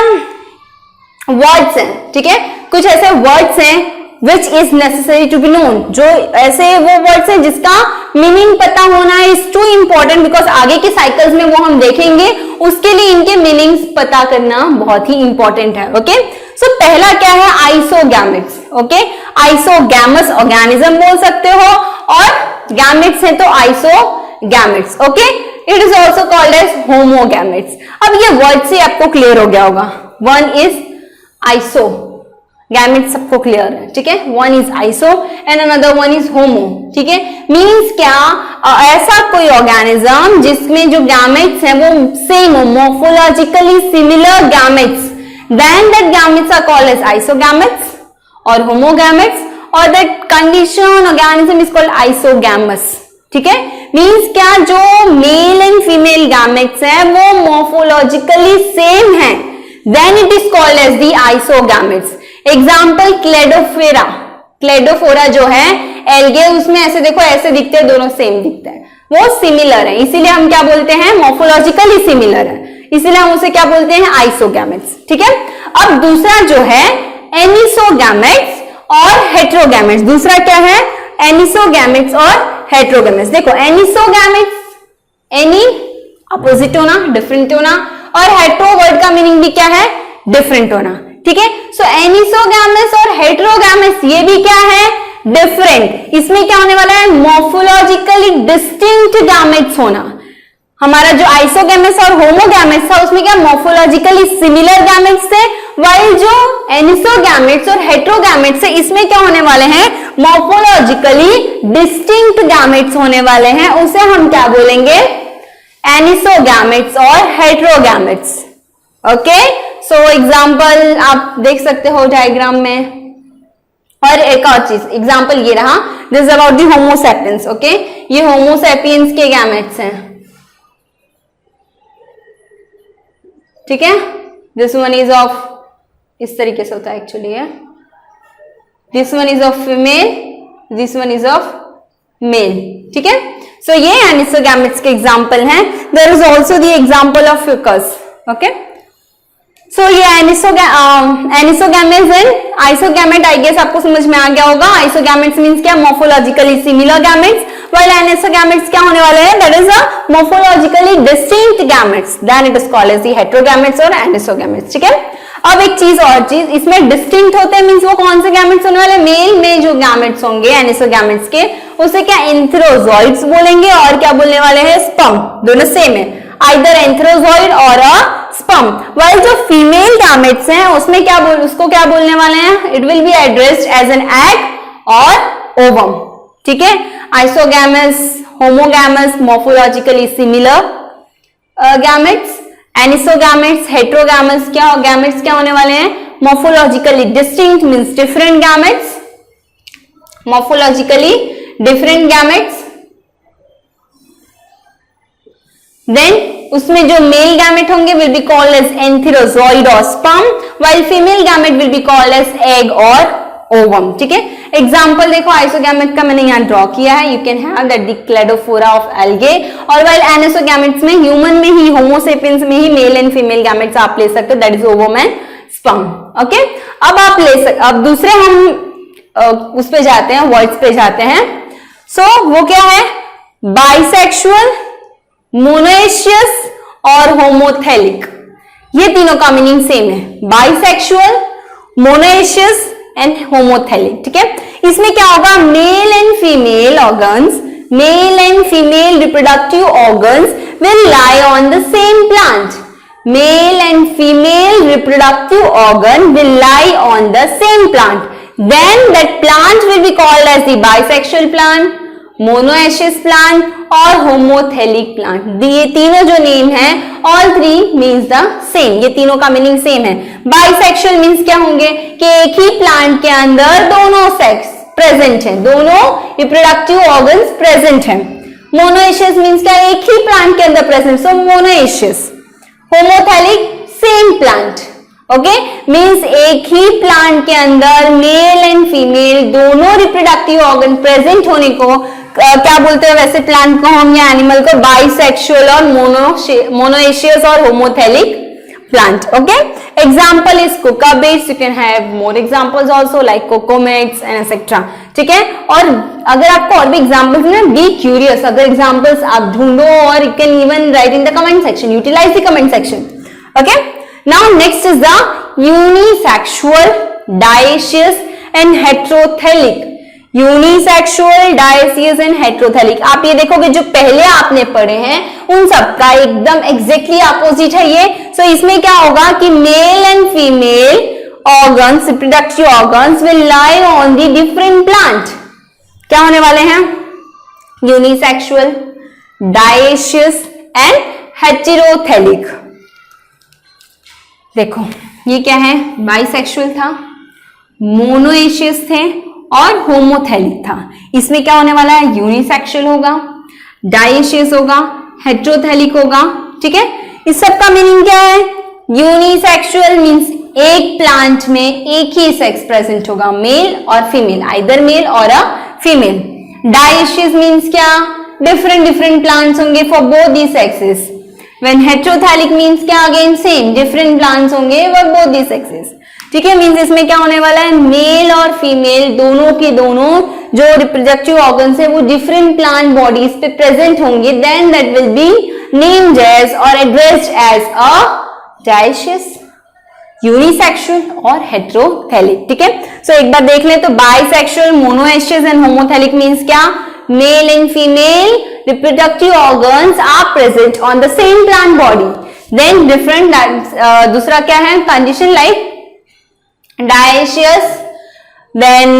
A: वर्ड्स हैं, ठीक है, कुछ ऐसे वर्ड्स हैं which is necessary to be known, जो ऐसे वो वर्ड्स हैं जिसका मीनिंग पता होना इज टू इंपॉर्टेंट, बिकॉज आगे के साइकिल्स में वो हम देखेंगे, उसके लिए इनके मीनिंग्स पता करना बहुत ही इंपॉर्टेंट है। ओके, सो पहला क्या है? आइसोगैमेट्स। ओके, आइसोगैमस ऑर्गेनिज्म बोल सकते हो, और गैमेट्स हैं तो isogametes. Okay, it is also called as homogametes. अब ये वर्ड से आपको क्लियर हो गया होगा, वन इज आइसो, गैमेट सबको क्लियर है, ठीक है, one is iso and another one is homo, ठीक है। मीन्स क्या? ऐसा कोई ऑर्गेनिज्म जिसमें जो गैमेट्स हैं वो सेम हो, morphologically similar gametes, then that gametes are called as isogametes और होमोगैमेट्स, और that condition organism is called isogamous, ठीक है। मीन्स क्या? जो मेल एंड फीमेल गैमेट्स हैं वो मोर्फोलॉजिकली सेम हैं, then it is called as the isogametes. Example Cladophora, Cladophora जो है एल्गे, उसमें ऐसे देखो, ऐसे दिखते हैं, दोनों सेम दिखते हैं, वो सिमिलर है, इसीलिए हम क्या बोलते हैं? मोर्फोलॉजिकली सिमिलर है, इसीलिए हम उसे क्या बोलते हैं? आइसोगैमेट्स, ठीक है। अब दूसरा जो है एनिसोगैमेट्स और हेट्रोगैमेट्स। दूसरा क्या है? एनिसोगैमेट्स और हेट्रोगैमेट्स। देखो, एनिसोगैमेट्स, एनी अपोजिट होना, डिफरेंट होना, और हेट्रो वर्ड का मीनिंग भी क्या है? डिफरेंट होना, ठीक है। सो एनिसोगैमस और हेट्रोगैमस ये भी क्या है? डिफरेंट। इसमें क्या होने वाला है? मॉर्फोलॉजिकली डिस्टिंक्ट गैमेट्स होना। हमारा जो आइसोगैमस और होमोगैमस था उसमें क्या? मॉर्फोलॉजिकली सिमिलर गैमेट्स थे, वाइल जो एनिसोगैमेट्स और हेट्रोगैमेट्स है इसमें क्या होने वाले हैं? मॉर्फोलॉजिकली डिस्टिंक्ट गैमेट्स होने वाले हैं। उसे हम क्या बोलेंगे? एनिसोगैमेट्स और हेट्रोगैमेट्स। ओके, सो एग्जाम्पल आप देख सकते हो डायग्राम में। और एक और चीज, एग्जाम्पल ये रहा, this is about the Homo sapiens. Okay, ये होमोसेपियंस के गैमेट्स हैं, ठीक है। दिस वन इज ऑफ, इस तरीके से होता है एक्चुअली है, this one is of female, this one is of male, ठीक है। सो ये एनिसोगैमेट्स के एग्जाम्पल हैं। There is also the example of Ficus. Okay, so ये एनिसोगैमेट्स एंड आइसोगैमेट, आई गेस आपको समझ में आ गया होगा। आइसोगैमेट्स मींस क्या? Morphologically similar gametes, while anisogametes क्या होने वाले हैं? That is a morphologically distinct gametes, then it is called as the heterogametes और एनिसोगैमेट्स, ठीक है। अब एक चीज और चीज, इसमें डिस्टिंक्ट होते हैं मींस वो कौन से गैमेट्स होने वाले? मेल में जो गैमेट्स होंगे एनिसोगैमेट्स के, उसे क्या? एंथ्रोजॉइड्स बोलेंगे, और क्या बोलने वाले हैं? स्पर्म। दोनों सेम है, आइदर एंथ्रोजॉइड और अ स्पर्म। वाइल जो फीमेल गैमेट्स हैं उसमें क्या उसको क्या बोलने वाले हैं? It will be addressed as an egg और ओवम, ठीक है। Isogamous, homogamous, morphologically similar gametes, anisogametes, heterogamous क्या गैमेट्स क्या होने वाले हैं? Morphologically distinct means different gametes, morphologically different gametes. Then उसमें जो मेल गैमेट होंगे will be called as antherozoid और sperm, while female gamete will be called as egg और ओवम, ठीक है। एग्जाम्पल देखो, आइसोगैमेट का मैंने यहाँ ड्रॉ किया है, you can have that the Cladophora of algae, और व्हाइल एनिसोगैमेट्स में ह्यूमन में ही, होमोसेपियंस में ही मेल एंड फीमेल गैमेट्स आप ले सकते हो, that is ovum and sperm. Okay, अब आप ले सकते, अब दूसरे हम उस पे जाते हैं, वर्ड्स पे जाते हैं। सो वो क्या है? बाइसेक्सुअल, मोनोएशियस और होमोथेलिक, ये तीनों का मीनिंग सेम है, बाइसेक्सुअल, मोनोएशियस एंड होमोथेलिक, ठीक है। इसमें क्या होगा? Mail and female organs, mail and female reproductive organs will lie on the same plant, mail and female reproductive organ will lie on the same plant, then that plant will be called as the bisexual plant, monoecious plant और homothallic plant. ये तीनों जो name है, all three means the same, ये तीनों का meaning same है। Bisexual means क्या होंगे कि एक ही प्लांट के अंदर दोनों सेक्स प्रेजेंट है, दोनों रिप्रोडक्टिव ऑर्गन्स प्रेजेंट है। मोनोएशियस मीन्स क्या, एक ही प्लांट के अंदर प्रेजेंट, सो monoecious. होमोथेलिक same plant, okay, means एक ही प्लांट के अंदर मेल एंड फीमेल दोनों रिप्रोडक्टिव ऑर्गन प्रेजेंट होने को क्या बोलते हैं वैसे प्लांट को हम या एनिमल को, बाइसेक्सुअल और मोनोएशियस और homothallic plant. Okay, example is cucurbits, you can have more examples also like coconuts and etcetera. ठीक है, और अगर आपको और भी एग्जाम्पल्स ना, बी क्यूरियस, अगर एग्जाम्पल्स आप ढूंढो और you can even write in the comment section, utilize the comment section. Okay, now next is the unisexual, dioecious and heterothallic. Unisexual, dioecious and heterothallic, आप ये देखोगे जो पहले आपने पढ़े हैं उन सबका एकदम एग्जैक्टली अपोजिट है ये। सो इसमें क्या होगा कि male and female organs, reproductive organs will lie on the different plant. क्या होने वाले हैं? Unisexual, dioecious and heterothallic. देखो ये क्या है, बाइसेक्सुअल था, मोनोएशियस थे और होमोथेलिक था। इसमें क्या होने वाला है? यूनिसेक्सुअल होगा, डायशियस होगा, हेटेरोथेलिक होगा। ठीक है, इस सब का मीनिंग क्या है? यूनिसेक्सुअल मींस एक प्लांट में एक ही सेक्स प्रेजेंट होगा, मेल और फीमेल, आइदर मेल और अ फीमेल। डायशियस मींस क्या? डिफरेंट प्लांट्स होंगे for both the sexes. When heterothallic means क्या? अगेन सेम, डिफरेंट प्लांट्स होंगे फॉर बोथ दी सेक्सेस। ठीक है, मींस इसमें क्या होने वाला है? मेल और फीमेल दोनों के दोनों जो रिप्रोडक्टिव ऑर्गन्स है वो डिफरेंट प्लांट बॉडीज पे प्रेजेंट होंगे, then that will be named as और addressed as a dioecious, unisexual और हेटेरोथेलिक। ठीक है, सो एक बार देख ले तो bisexual, monoecious and homothallic means क्या? Male and female reproductive organs are present on the same plant body, then different. दूसरा क्या है condition? Like dioecious, then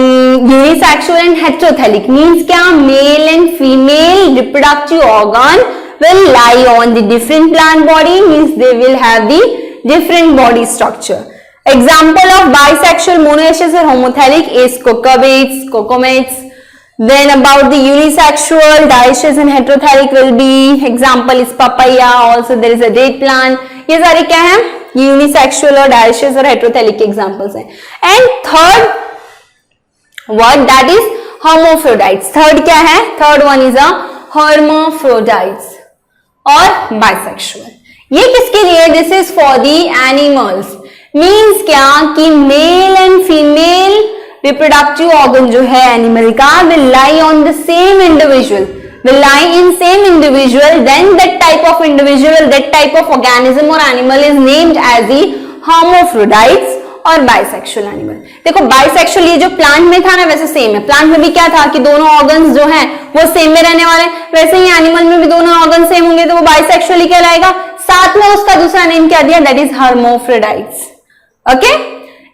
A: unisexual and heterothelic means क्या? Male and female reproductive organ will lie on the different plant body, means they will have the different body structure. Example of bisexual, monoecious and homothelic is cucurbits, cocomates. Then about the unisexual, dioecious and heterothelic will be, example is papaya, also there is a date plant. ये सारे क्या है? Unisexual और dioecious और heterothallic examples हैं। And third word that is hermaphrodites. Third क्या है? Third one is a hermaphrodites और बाइसेक्सुअल। ये किसके लिए? This is for the animals. Means क्या कि male and female reproductive organ जो है एनिमल का will lie on the same individual, will lie in same individual, then that type of individual, that type of organism or animal is named as the hermaphrodites और bisexual animal। देखो bisexual ये जो plant में था ना वैसे same है, plant में भी क्या था कि दोनों ऑर्गन्स जो हैं वो सेम में रहने वाले, वैसे ही एनिमल में भी दोनों ऑर्गन सेम होंगे तो वो bisexual ही कहलाएगा। साथ में उसका दूसरा नेम क्या दिया? That is hermaphrodites। Okay,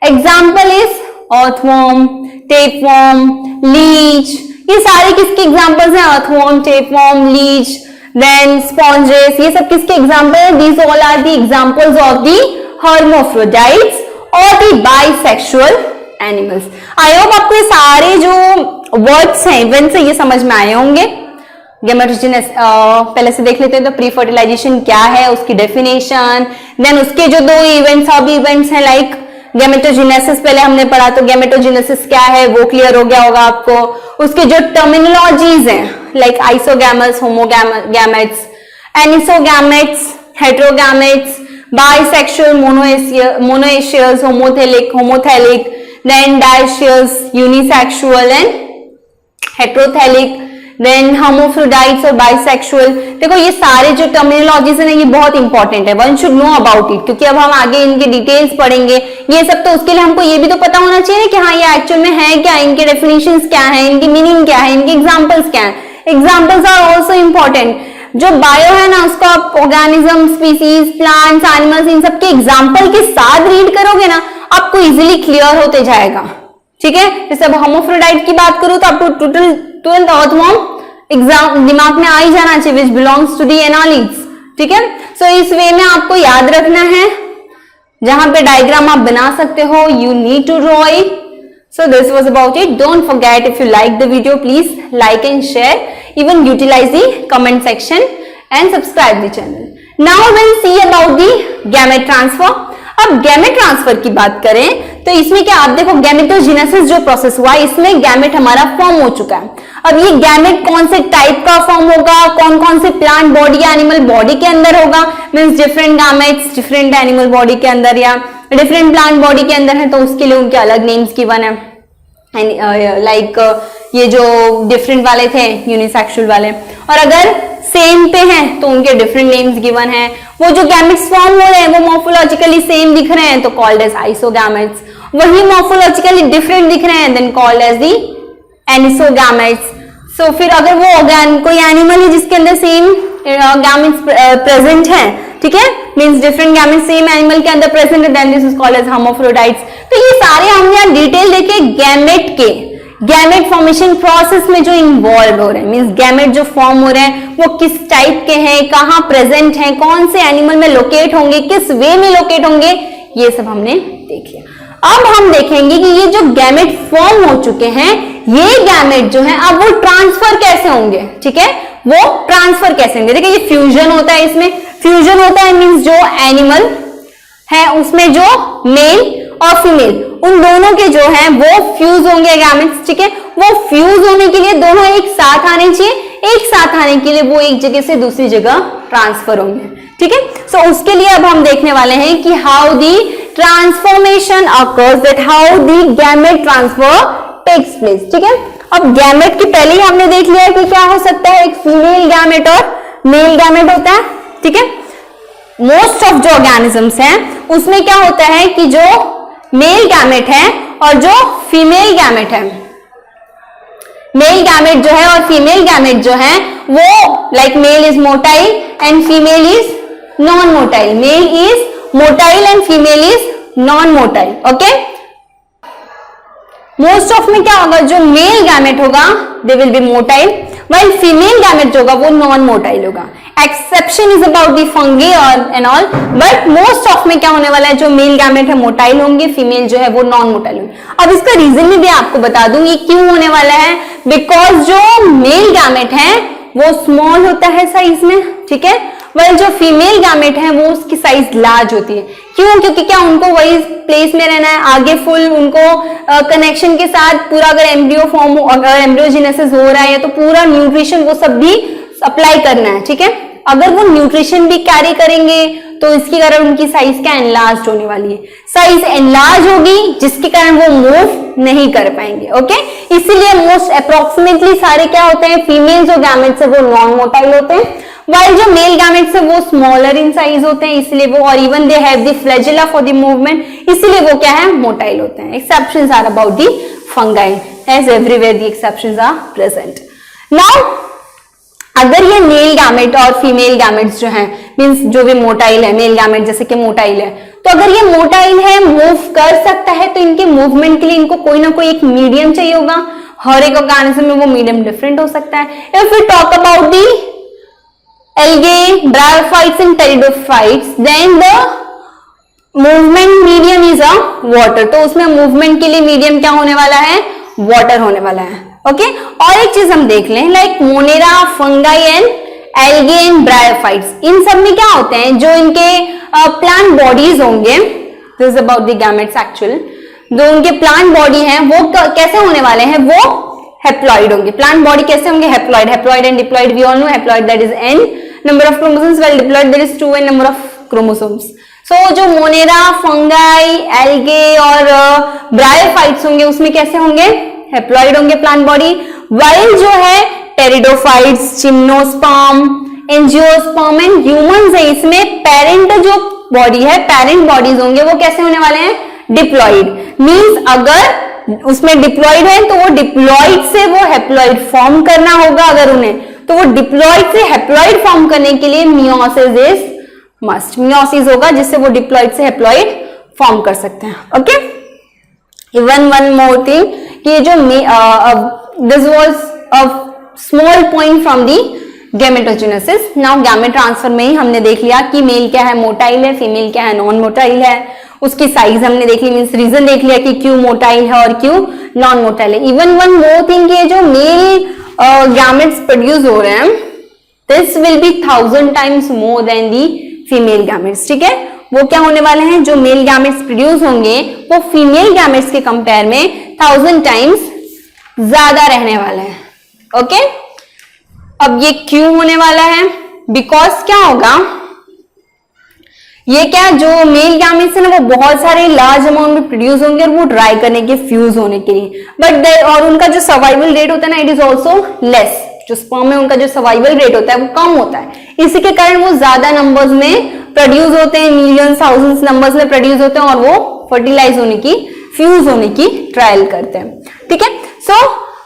A: example is earthworm, tapeworm, leech। ये सारे किसके एग्जांपल्स हैं? Earthworm, tapeworm, leech, then sponges, ये सब किसके एग्जांपल हैं? These all are the examples of the hermaphrodites और the bisexual animals. I hope आपको ये सारे जो वर्ड्स हैं इवेंट से ये समझ में आए होंगे। गैमेटोजेनेसिस पहले से देख लेते हैं तो प्री फर्टिलाइजेशन क्या है, उसकी डेफिनेशन, देन उसके जो दो इवेंट्स, सब इवेंट्स हैं लाइक गैमेटोजेनेसिस पहले हमने पढ़ा तो गैमेटोजेनेसिस क्या है वो क्लियर हो गया होगा आपको। उसके जो टर्मिनोलॉजीज हैं like isogametes, homogametes, anisogametes, heterogametes, bisexual, monoecious, homothallic, then dioecious, unisexual and heterothallic, then hermaphrodites और बाइसेक्सुअल। देखो ये सारे जो टर्मिनोलॉजीज है ना ये बहुत इंपॉर्टेंट है, one should know about it, क्योंकि अब हम आगे इनके डिटेल्स पढ़ेंगे ये सब, तो उसके लिए हमको ये भी तो पता होना चाहिए कि हाँ ये एक्चुअल में है क्या, इनके डेफिनेशंस क्या है, इनकी मीनिंग क्या है, इनके एग्जांपल्स क्या है। Examples are also important. जो बायो है ना उसको आप ऑर्गेनिज्म, स्पीसीज, प्लांट्स, एनिमल्स, इन सब के एग्जाम्पल के साथ रीड करोगे ना आपको इजिली क्लियर होते जाएगा। ठीक है, जैसे अब हर्माफ्रोडाइट की बात करूं तो आपको तुरंत अर्थवर्म एग्जाम दिमाग में आ ही जाना चाहिए, which belongs to the annelids, ठीक है। सो इस वे में आपको याद रखना है, जहां पे डायग्राम आप बना सकते हो, you need to draw it. So this was about it. Don't forget, if you like the video, please like and share. Even utilize the comment section and subscribe the channel. Now we'll see about the gamete transfer. अब gamete transfer की बात करें तो इसमें क्या, आप देखो gametogenesis जो प्रोसेस हुआ इसमें गैमेट हमारा फॉर्म हो चुका है। अब ये गैमेट कौन से टाइप का फॉर्म होगा, कौन कौन से प्लांट बॉडी या एनिमल बॉडी के अंदर होगा, means different gametes different animal body के अंदर या डिफरेंट प्लांट बॉडी के अंदर है तो उसके लिए उनके अलग नेम्स गिवन है। लाइक ये जो डिफरेंट वाले थे यूनिसेक्सुअल वाले, और अगर सेम पे हैं तो उनके डिफरेंट नेम्स गिवन हैं। वो जो गैमेट्स फॉर्म हो रहे हैं वो मॉर्फोलॉजिकली सेम दिख रहे हैं तो कॉल्ड एज आइसोगैमेट्स, वही मॉर्फोलॉजिकली डिफरेंट दिख रहे हैं देन कॉल्ड एज दी एनिसोगैमेट्स। सो फिर अगर वो कोई एनिमल है जिसके अंदर सेम गैमेट्स प्रेजेंट है, ठीक है, means different gametes same animal के अंदर प्रेजेंट है, then this is called as hermaphrodites. तो ये सारे हमने यहाँ डिटेल देखे गैमेट के, गैमेट फॉर्मेशन प्रोसेस में जो इन्वॉल्व हो रहे हैं, मींस गैमेट जो फॉर्म हो रहे हैं वो किस टाइप के हैं, कहाँ प्रेजेंट हैं, कौन से एनिमल में लोकेट होंगे, किस वे में लोकेट होंगे, ये सब हमने देख लिया। अब हम देखेंगे कि ये जो गैमेट फॉर्म हो चुके हैं ये गैमेट जो है अब वो ट्रांसफर कैसे होंगे, ठीक है, वो ट्रांसफर कैसे होंगे। देखिए ये फ्यूजन होता है, इसमें फ्यूजन होता है मींस जो एनिमल है उसमें जो मेल और फीमेल उन दोनों के जो है वो फ्यूज होंगे गैमेट्स, ठीक है। वो फ्यूज होने के लिए दोनों एक साथ आने चाहिए, एक साथ आने के लिए वो एक जगह से दूसरी जगह ट्रांसफर होंगे, ठीक है। सो उसके लिए अब हम देखने वाले हैं कि how the transformation occurs, that how the gamete transfer takes place, ठीक है। अब गैमेट की पहले ही हमने देख लिया कि क्या हो सकता है, एक फीमेल गैमेट और मेल गैमेट होता है, ठीक है। मोस्ट ऑफ जो ऑर्गेनिजम्स हैं उसमें क्या होता है कि जो मेल गैमेट है और जो फीमेल गैमेट है, मेल गैमेट जो है और फीमेल गैमेट जो है वो like male is motile and female is non motile, male is motile and female is non motile, okay. Most of में क्या होगा, जो मेल गैमेट होगा they will be motile, while female gamete होगा वो नॉन मोटाइल होगा। Exception is about the fungi और and all, but most of में क्या होने वाला है, जो मेल गैमेट है मोटाइल होंगे, फीमेल जो है वो नॉन मोटाइल होंगे। अब इसका रीजन भी आपको बता दूं ये क्यों होने वाला है, बिकॉज जो मेल गैमेट है वो स्मॉल होता है साइज में, ठीक है, वही जो फीमेल गैमेट है वो उसकी साइज लार्ज होती है। क्यों, क्योंकि क्या उनको वही प्लेस में रहना है, आगे फुल उनको कनेक्शन के साथ पूरा, अगर एम्ब्रियो फॉर्म, अगर एम्ब्रियोजेनेसिस हो रहा है तो पूरा न्यूट्रिशन वो सब भी अप्लाई करना है, ठीक है। अगर वो न्यूट्रिशन भी कैरी करेंगे तो इसके कारण उनकी साइज क्या एनलार्ज होने वाली है, साइज एनलार्ज होगी जिसके कारण वो मूव नहीं कर पाएंगे, ओके। इसीलिए मोस्ट अप्रोक्सीमेटली सारे क्या होते हैं, फीमेल जो गैमेट्स है वो नॉन मोटाइल होते हैं, वाइल जो मेल गैमेट्स है वो स्मॉलर इन साइज होते हैं, इसलिए वो, और even they have the flagella for the movement, इसलिए वो क्या है, मोटाइल होते हैं। Exceptions are about the fungi, as everywhere the exceptions are present. Now अगर ये मेल गैमेट और फीमेल गैमेट्स जो हैं, मींस जो भी मोटाइल है, मेल गैमेट जैसे कि मोटाइल है, तो अगर ये मोटाइल है, मूव कर सकता है, तो इनके मूवमेंट के लिए इनको कोई ना कोई एक मीडियम चाहिए होगा। हर एक ऑर्गेनिज्म में वो मीडियम डिफरेंट हो सकता है। If we talk about the algae, bryophytes and pteridophytes, then the movement medium is a water, तो उसमें मूवमेंट के लिए मीडियम क्या होने वाला है, वाटर होने वाला है, ओके। और एक चीज हम देख लें, like Monera, fungi and algae and bryophytes, इन सब में क्या होते हैं, जो इनके प्लांट बॉडीज होंगे, this is about the gametes actual, जो उनके प्लांट बॉडी हैं वो कैसे होने वाले हैं, वो हेप्लॉइड होंगे। प्लांट बॉडी कैसे होंगे, haploid, haploid and diploid we all know, haploid that is n number of chromosomes, while diploid there is 2n number of chromosomes. So जो मोनेरा, फंगाई, एल्गे और ब्रायोफाइट्स होंगे उसमें कैसे होंगे, हेप्लॉइड होंगे प्लांट बॉडी, while जो है pteridophytes, gymnosperm, angiosperm and humans है, इसमें पेरेंट जो बॉडी है, पेरेंट बॉडीज होंगे वो कैसे होने वाले हैं, डिप्लॉइड। मींस अगर उसमें डिप्लॉइड है तो वो डिप्लॉइड से वो हेप्लॉइड फॉर्म करना होगा, अगर उन्हें, तो वो डिप्लॉइड से हेप्लॉइड फॉर्म करने के लिए मियोसिस इज मस्ट, मियोसिस होगा जिससे वो डिप्लॉइड से हेप्लॉइड फॉर्म कर सकते हैं, okay. Even one more thing कि जो this was small point from the gametogenesis. Now gamete transfer में ही हमने देख लिया कि मेल क्या है, मोटाइल है, फीमेल क्या है, नॉन मोटाइल है। उसकी साइज हमने देख ली, मींस रीजन देख लिया कि क्यों मोटाइल है और क्यों नॉन मोटाइल है। इवन वन मोर थिंग, ये जो मेल गैमेट्स प्रोड्यूस हो रहे हैं, this will B 1000 times more than the female gametes. ठीक है, वो क्या होने वाले हैं, जो मेल गैमेट्स प्रोड्यूस होंगे वो फीमेल गैमेट्स के कंपेयर में 1000 टाइम्स ज्यादा रहने वाले हैं। ओके, अब ये क्यों होने वाला है, बिकॉज क्या होगा, ये क्या, जो मेल गैमेट्स है ना वो बहुत सारे लार्ज अमाउंट में प्रोड्यूस होंगे और वो ड्राई करने के, फ्यूज होने के लिए, बट और उनका जो सर्वाइवल रेट होता है ना, इट इज ऑल्सो लेस। जो स्पर्म में उनका जो सर्वाइवल रेट होता है वो कम होता है, इसी के कारण वो ज्यादा नंबर्स में प्रोड्यूस होते हैं, मिलियंस थाउजेंड्स नंबर्स में प्रोड्यूस होते हैं और वो फर्टिलाइज होने की, फ्यूज होने की ट्रायल करते हैं। ठीक है, सो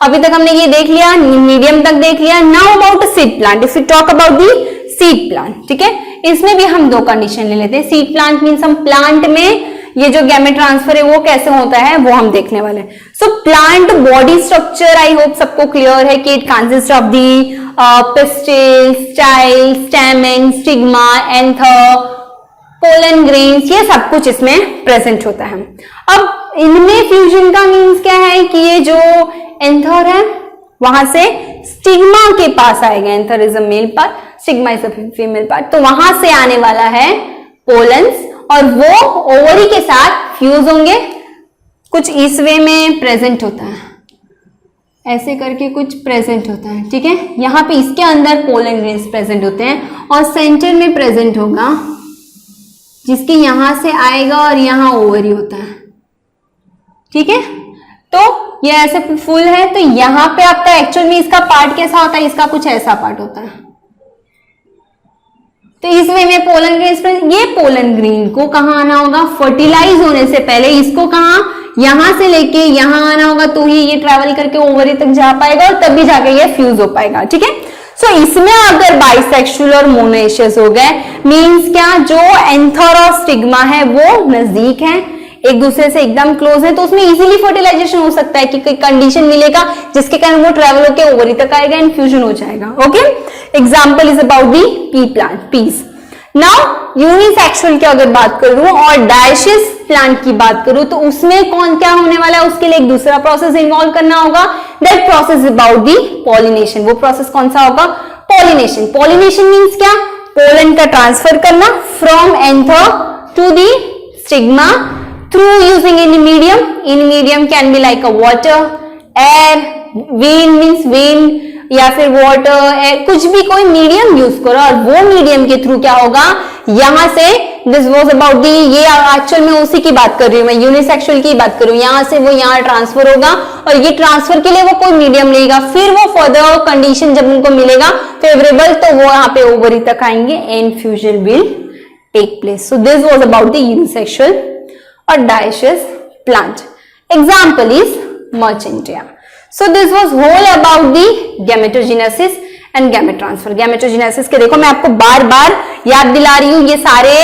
A: अभी तक हमने ये देख लिया, मीडियम तक देख लिया। Now about seed plant, if you talk about the seed plant, ठीक है, इसमें भी हम दो कंडीशन ले लेते हैं। सीड प्लांट मीन्स हम प्लांट में ये जो गैमेट ट्रांसफर है वो कैसे होता है वो हम देखने वाले हैं। So plant body structure I hope सबको क्लियर है कि it consist of the pistil, style, stamen, stigma, anther, pollen grains, ये सब कुछ इसमें प्रेजेंट होता है। अब इनमें फ्यूजन का मीन्स क्या है कि ये जो एंथर है वहां से स्टिग्मा के पास आएगा, anther is a male part, stigma is a female part, तो वहां से आने वाला है पोलन्स और वो ओवरी के साथ फ्यूज होंगे। कुछ इस वे में प्रेजेंट होता है, ऐसे करके कुछ प्रेजेंट होता है। ठीक है, यहाँ पे इसके अंदर पोलन ग्रेन्स प्रेजेंट होते हैं और सेंटर में प्रेजेंट होगा जिसके यहां से आएगा और यहां ओवरी होता है। ठीक है, तो ये ऐसे फुल है, तो यहां पे आपका एक्चुअल में इसका पार्ट कैसा होता है, इसका कुछ ऐसा पार्ट होता है। तो इस वे में पोलन ग्रेन, ये पोलन ग्रेन को कहां आना होगा, फर्टिलाइज होने से पहले इसको कहां, यहां से लेके यहां आना होगा, तो ही ये ट्रेवल करके ओवरी तक जा पाएगा और तब भी जाके ये फ्यूज हो पाएगा। ठीक है, सो इसमें अगर बाइसेक्सुअल और मोनोएशियस हो गए, मींस क्या, जो एंथर और स्टिग्मा है वो नजदीक है, एक दूसरे से एकदम क्लोज है, तो उसमें इजीली फर्टिलाइजेशन हो सकता है कि कोई कंडीशन मिलेगा जिसके कारण वो ट्रेवल होकर ओवरी तक आएगा एंड फ्यूजन हो जाएगा। Okay, example is about the pea plant, peas. Now unisexual की अगर बात करूं और डायशियस प्लांट की बात करूं तो उसमें कौन क्या होने वाला है, उसके लिए एक दूसरा प्रोसेस इन्वॉल्व करना होगा, that process is about the pollination. वो प्रोसेस कौन सा होगा, पॉलिनेशन। पॉलिनेशन मीन्स क्या, पोलन का ट्रांसफर करना from anther to the stigma through using any medium. In medium can be like a water, air, wind means wind, या फिर water, air, कुछ भी कोई मीडियम यूज करो और वो मीडियम के थ्रू क्या होगा, यहां से दिस वाज अबाउट दी, ये एक्चुअल में उसी की बात कर रही हूं मैं, यूनिसेक्सुअल की बात कर रही हूं, यहां से वो यहां ट्रांसफर होगा और ये ट्रांसफर के लिए वो कोई मीडियम लेगा, फिर वो फर्दर कंडीशन जब उनको मिलेगा फेवरेबल तो वो यहाँ पे ओवरी तक आएंगे and fusion will take place. So this was about the unisexual or dioecious plant. Example is Merchantia. So this was whole about the gametogenesis and gamete transfer. Gametogenesis के देखो मैं आपको बार बार याद दिला रही हूँ ये सारे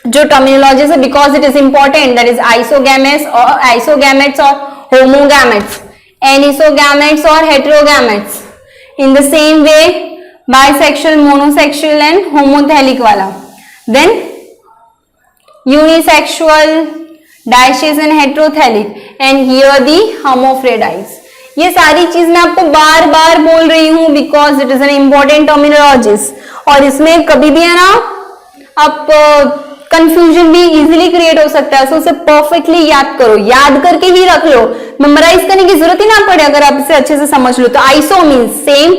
A: जो टर्मिनोलॉजीज है because it is important, that is isogametes or homogametes, anisogametes or heterogametes. In the same way bisexual, monosexual and homothelic वाला, then unisexual, dioecious and heterothelic, and here the hermaphrodites. ये सारी चीज मैं आपको बार बार बोल रही हूं because it is an important terminologies और इसमें कभी भी है ना आप कंफ्यूजन भी इजीली क्रिएट हो सकता है, सो उसे परफेक्टली याद करो, याद करके ही रख लो, मेमोराइज करने की जरूरत ही ना पड़े अगर आप इसे अच्छे से समझ लो। तो iso means same,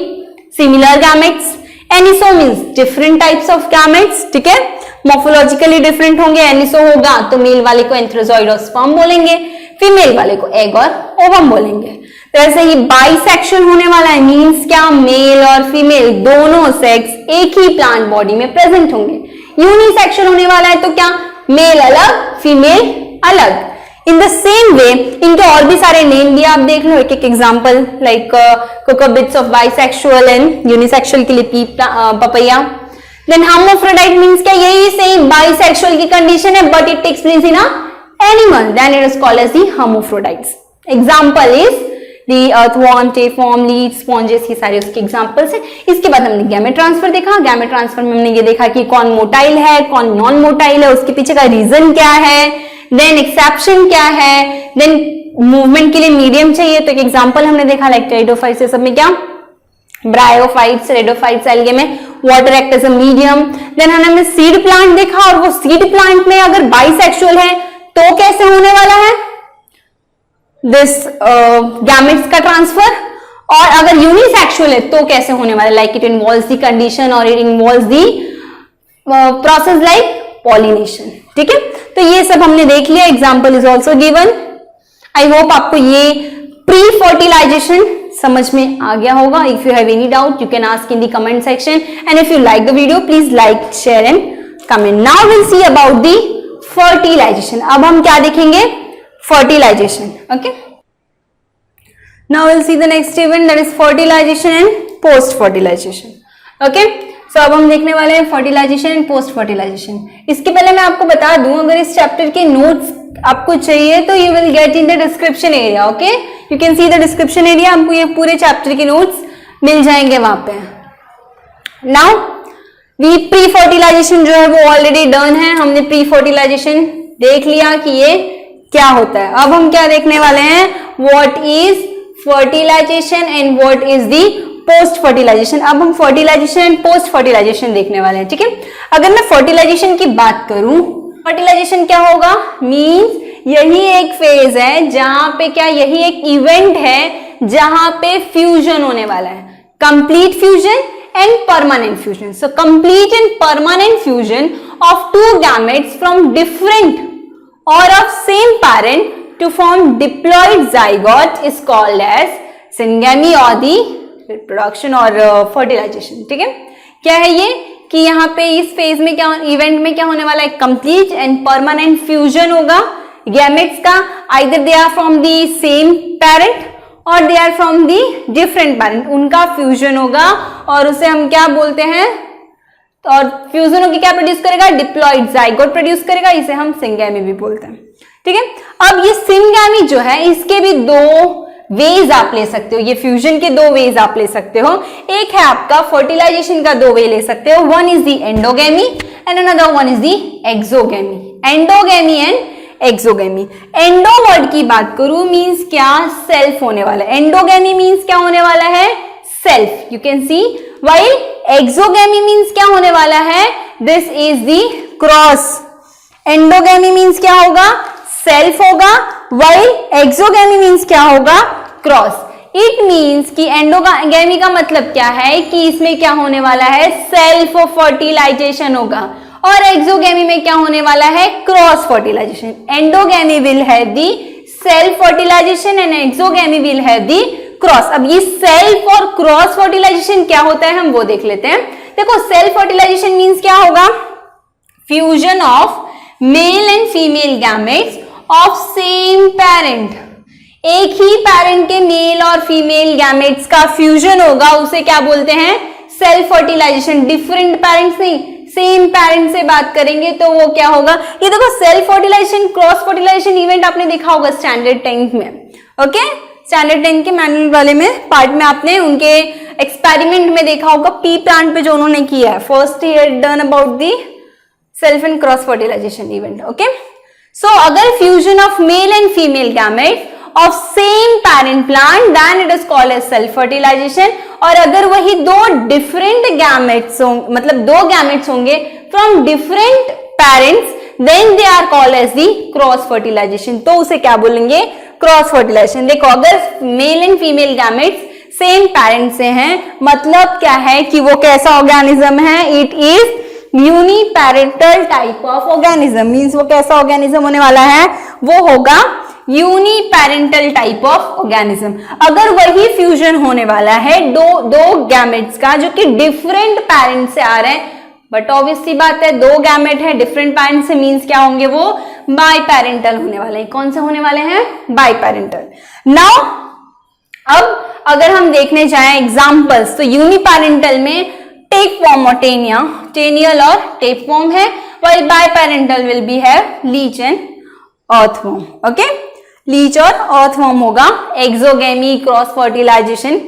A: similar gametes, aniso means different types of gametes, ठीक है, मॉर्फोलॉजिकली डिफरेंट होंगे। एनिसो होगा तो मेल वाले को एंथ्रोजॉइड और स्पर्म बोलेंगे, फीमेल वाले को एग और ओवम बोलेंगे। तो ऐसे ही बाइसेक्सुअल होने वाला है, मीन्स क्या, मेल और फीमेल दोनों सेक्स एक ही प्लांट बॉडी में प्रेजेंट होंगे। यूनिसेक्सुअल होने वाला है तो क्या, मेल अलग फीमेल अलग। इन द सेम वे इनके और भी सारे नेम दिया, आप देख लो एक एक example, like cucurbits of bisexual and unisexual के लिए pea papaya. Then hermaphrodite means क्या, यही सेम बाइसेक्सुअल की कंडीशन है but it takes place in a animal, then it is called as the hermaphrodites. Example is the earthworm, tapeworm, leech, sponges, ये सारे उसके examples हैं। इसके बाद हमने गैमेट ट्रांसफर देखा। गैमेट ट्रांसफर में हमने ये देखा कि कौन मोटाइल है, कौन नॉन मोटाइल है, उसके पीछे का रीजन क्या है, देन एक्सेप्शन क्या है, देन मूवमेंट के लिए मीडियम चाहिए, तो एक एग्जाम्पल हमने देखा लाइक टेरिडोफाइट्स, ये सब में क्या ब्रायोफाइट्स, रेडोफाइट्स, एल्गे में water act as a medium. Then हमने सीड प्लांट देखा, और वो सीड प्लांट में अगर बाइसेक्सुअल है तो कैसे होने वाला है दिस गैमेट्स का ट्रांसफर, और अगर यूनिसेक्सुअल है तो कैसे होने वाला है, like it involves the condition और it involves the process like pollination. ठीक है, तो ये सब हमने देख लिया। Example is also given. I hope आपको ये प्री फर्टिलाइजेशन समझ में आ गया होगा। If you have any doubt you can ask in the comment section, and if you like the video please like, share and comment. Now will see about the fertilization. अब हम क्या देखेंगे, fertilization. Okay, now will see the next event, that is fertilization and post fertilization. Okay, so अब हम देखने वाले हैं fertilisation and post fertilisation. इसके पहले मैं आपको बता दूं, अगर इस चैप्टर के नोट्स आपको चाहिए तो you will get in the description area. Okay, you can see the description area, आपको ये पूरे चैप्टर के नोट्स मिल जाएंगे वहां पे। नाउ वी प्री फर्टिलाइजेशन जो है वो ऑलरेडी डन है, हमने प्री फर्टिलाइजेशन देख लिया कि ये क्या होता है। अब हम क्या देखने वाले हैं, what is fertilization and what is the post fertilization. अब हम फर्टिलाइजेशन एंड पोस्ट फर्टिलाइजेशन देखने वाले हैं। ठीक है, अगर मैं फर्टिलाइजेशन की बात करूं, फर्टिलाइजेशन क्या होगा, मींस यही एक फेज है जहां पे क्या, यही एक इवेंट है जहां पे फ्यूजन होने वाला है, complete fusion and permanent fusion. So complete and permanent fusion of two gametes from different or of same parent to form diploid zygote is called as syngamy or the reproduction or fertilization। ठीक है, क्या है ये कि यहाँ पे इस phase में क्या, इवेंट में क्या होने वाला है, कंप्लीट एंड परमानेंट फ्यूजन होगा गैमेट्स का। Either they are from the same parent और they are from the different parent, उनका फ्यूजन होगा और उसे हम क्या बोलते हैं, और फ्यूजन होकर क्या प्रोड्यूस करेगा, डिप्लॉइड जाइगोट प्रोड्यूस करेगा, इसे हम सिंगैमी भी बोलते हैं। ठीक है, अब ये सिंगैमी जो है इसके भी दो वेज आप ले सकते हो, ये फ्यूजन के दो वेज आप ले सकते हो। एक है आपका फर्टिलाइजेशन का दो वे ले सकते हो, one is the endogamy and another one is the exogamy. Endogamy and exogamy. Endo word की बात करूं मींस क्या, सेल्फ होने वाला है। एंडोगैमी मींस क्या होने वाला है, self, you can see. While exogamy means क्या होने वाला है, this is the cross. Endogamy means क्या होगा, सेल्फ होगा, व्हाइल एक्सोगैमी मींस क्या होगा, क्रॉस। इट मींस कि एंडोगैमी का मतलब क्या है कि इसमें क्या होने वाला है, सेल्फ फर्टिलाइजेशन होगा, और एक्सोगैमी में क्या होने वाला है, cross fertilization. Endogamy will have the self fertilization and exogamy will have the cross. अब ये सेल्फ और क्रॉस फर्टिलाइजेशन क्या होता है हम वो देख लेते हैं। देखो, सेल्फ फर्टिलाइजेशन मींस क्या होगा, fusion of male and female gametes of same parent. एक ही पेरेंट के मेल और फीमेल गैमेट्स का फ्यूजन होगा, उसे क्या बोलते हैं, सेल्फ फर्टिलाइजेशन। डिफरेंट पेरेंट्स नहीं, सेम पेरेंट से बात करेंगे तो वो क्या होगा, ये देखो self fertilization cross fertilization event आपने देखा होगा स्टैंडर्ड 10th में। ओके, स्टैंडर्ड 10 के मैनुअल वाले में पार्ट में आपने उनके एक्सपेरिमेंट में देखा होगा, पी प्लांट पे जो उन्होंने किया है, first year done about the self and cross fertilization event. Okay, so अगर fusion of male and female gametes of same parent plant then it is called as self fertilization। और अगर वही दो different gametes होंगे, मतलब दो gametes होंगे from different parents then they are called as the cross fertilization। तो उसे क्या बोलेंगे, cross fertilization। देखो, अगर male and female gametes same parent से हैं, मतलब क्या है कि वो कैसा ऑर्गेनिज्म है, it is uniparental type of organism. मींस वो कैसा ऑर्गेनिज्म होने वाला है, वो होगा यूनिपैरेंटल टाइप ऑफ ऑर्गेनिज्म। अगर वही फ्यूजन होने वाला है दो गैमेट्स का जो कि डिफरेंट पेरेंट से आ रहे हैं, बट ऑब्वियसली बात है दो गैमेट है डिफरेंट पेरेंट से, मींस क्या होंगे, वो बाई पेरेंटल होने वाले हैं। कौन से होने वाले हैं, बाई पेरेंटल। नाउ अब अगर हम देखने जाएं एग्जांपल्स, तो यूनिपैरेंटल में टेपवॉर्म और टेनिया, टेनियल और टेपवॉर्म है, while biparental will be have leech and earthworm. Okay, leech और अर्थवर्म होगा एक्सोगेमी क्रॉस फर्टिलाइजेशन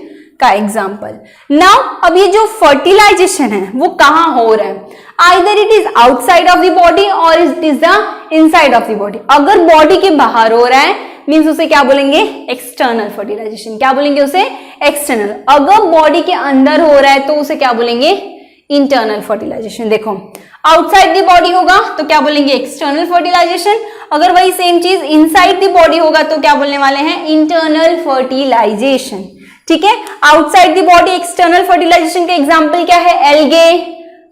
A: का एग्जाम्पल। नाउ अब ये जो फर्टिलाइजेशन है वो कहाँ हो रहा है, either it is outside of the body और it is the inside of the body. अगर बॉडी के बाहर हो रहा है मीन्स उसे क्या बोलेंगे, एक्सटर्नल फर्टिलाइजेशन। क्या बोलेंगे उसे, एक्सटर्नल। अगर बॉडी के अंदर हो रहा है तो उसे क्या बोलेंगे, इंटरनल फर्टिलाइजेशन। देखो आउटसाइड द बॉडी होगा तो क्या बोलेंगे, एक्सटर्नल फर्टिलाइजेशन। अगर वही सेम चीज इनसाइड द बॉडी होगा तो क्या बोलने वाले हैं, इंटरनल फर्टिलाइजेशन। ठीक है, outside the body external fertilization के एग्जाम्पल क्या है, एल्गे,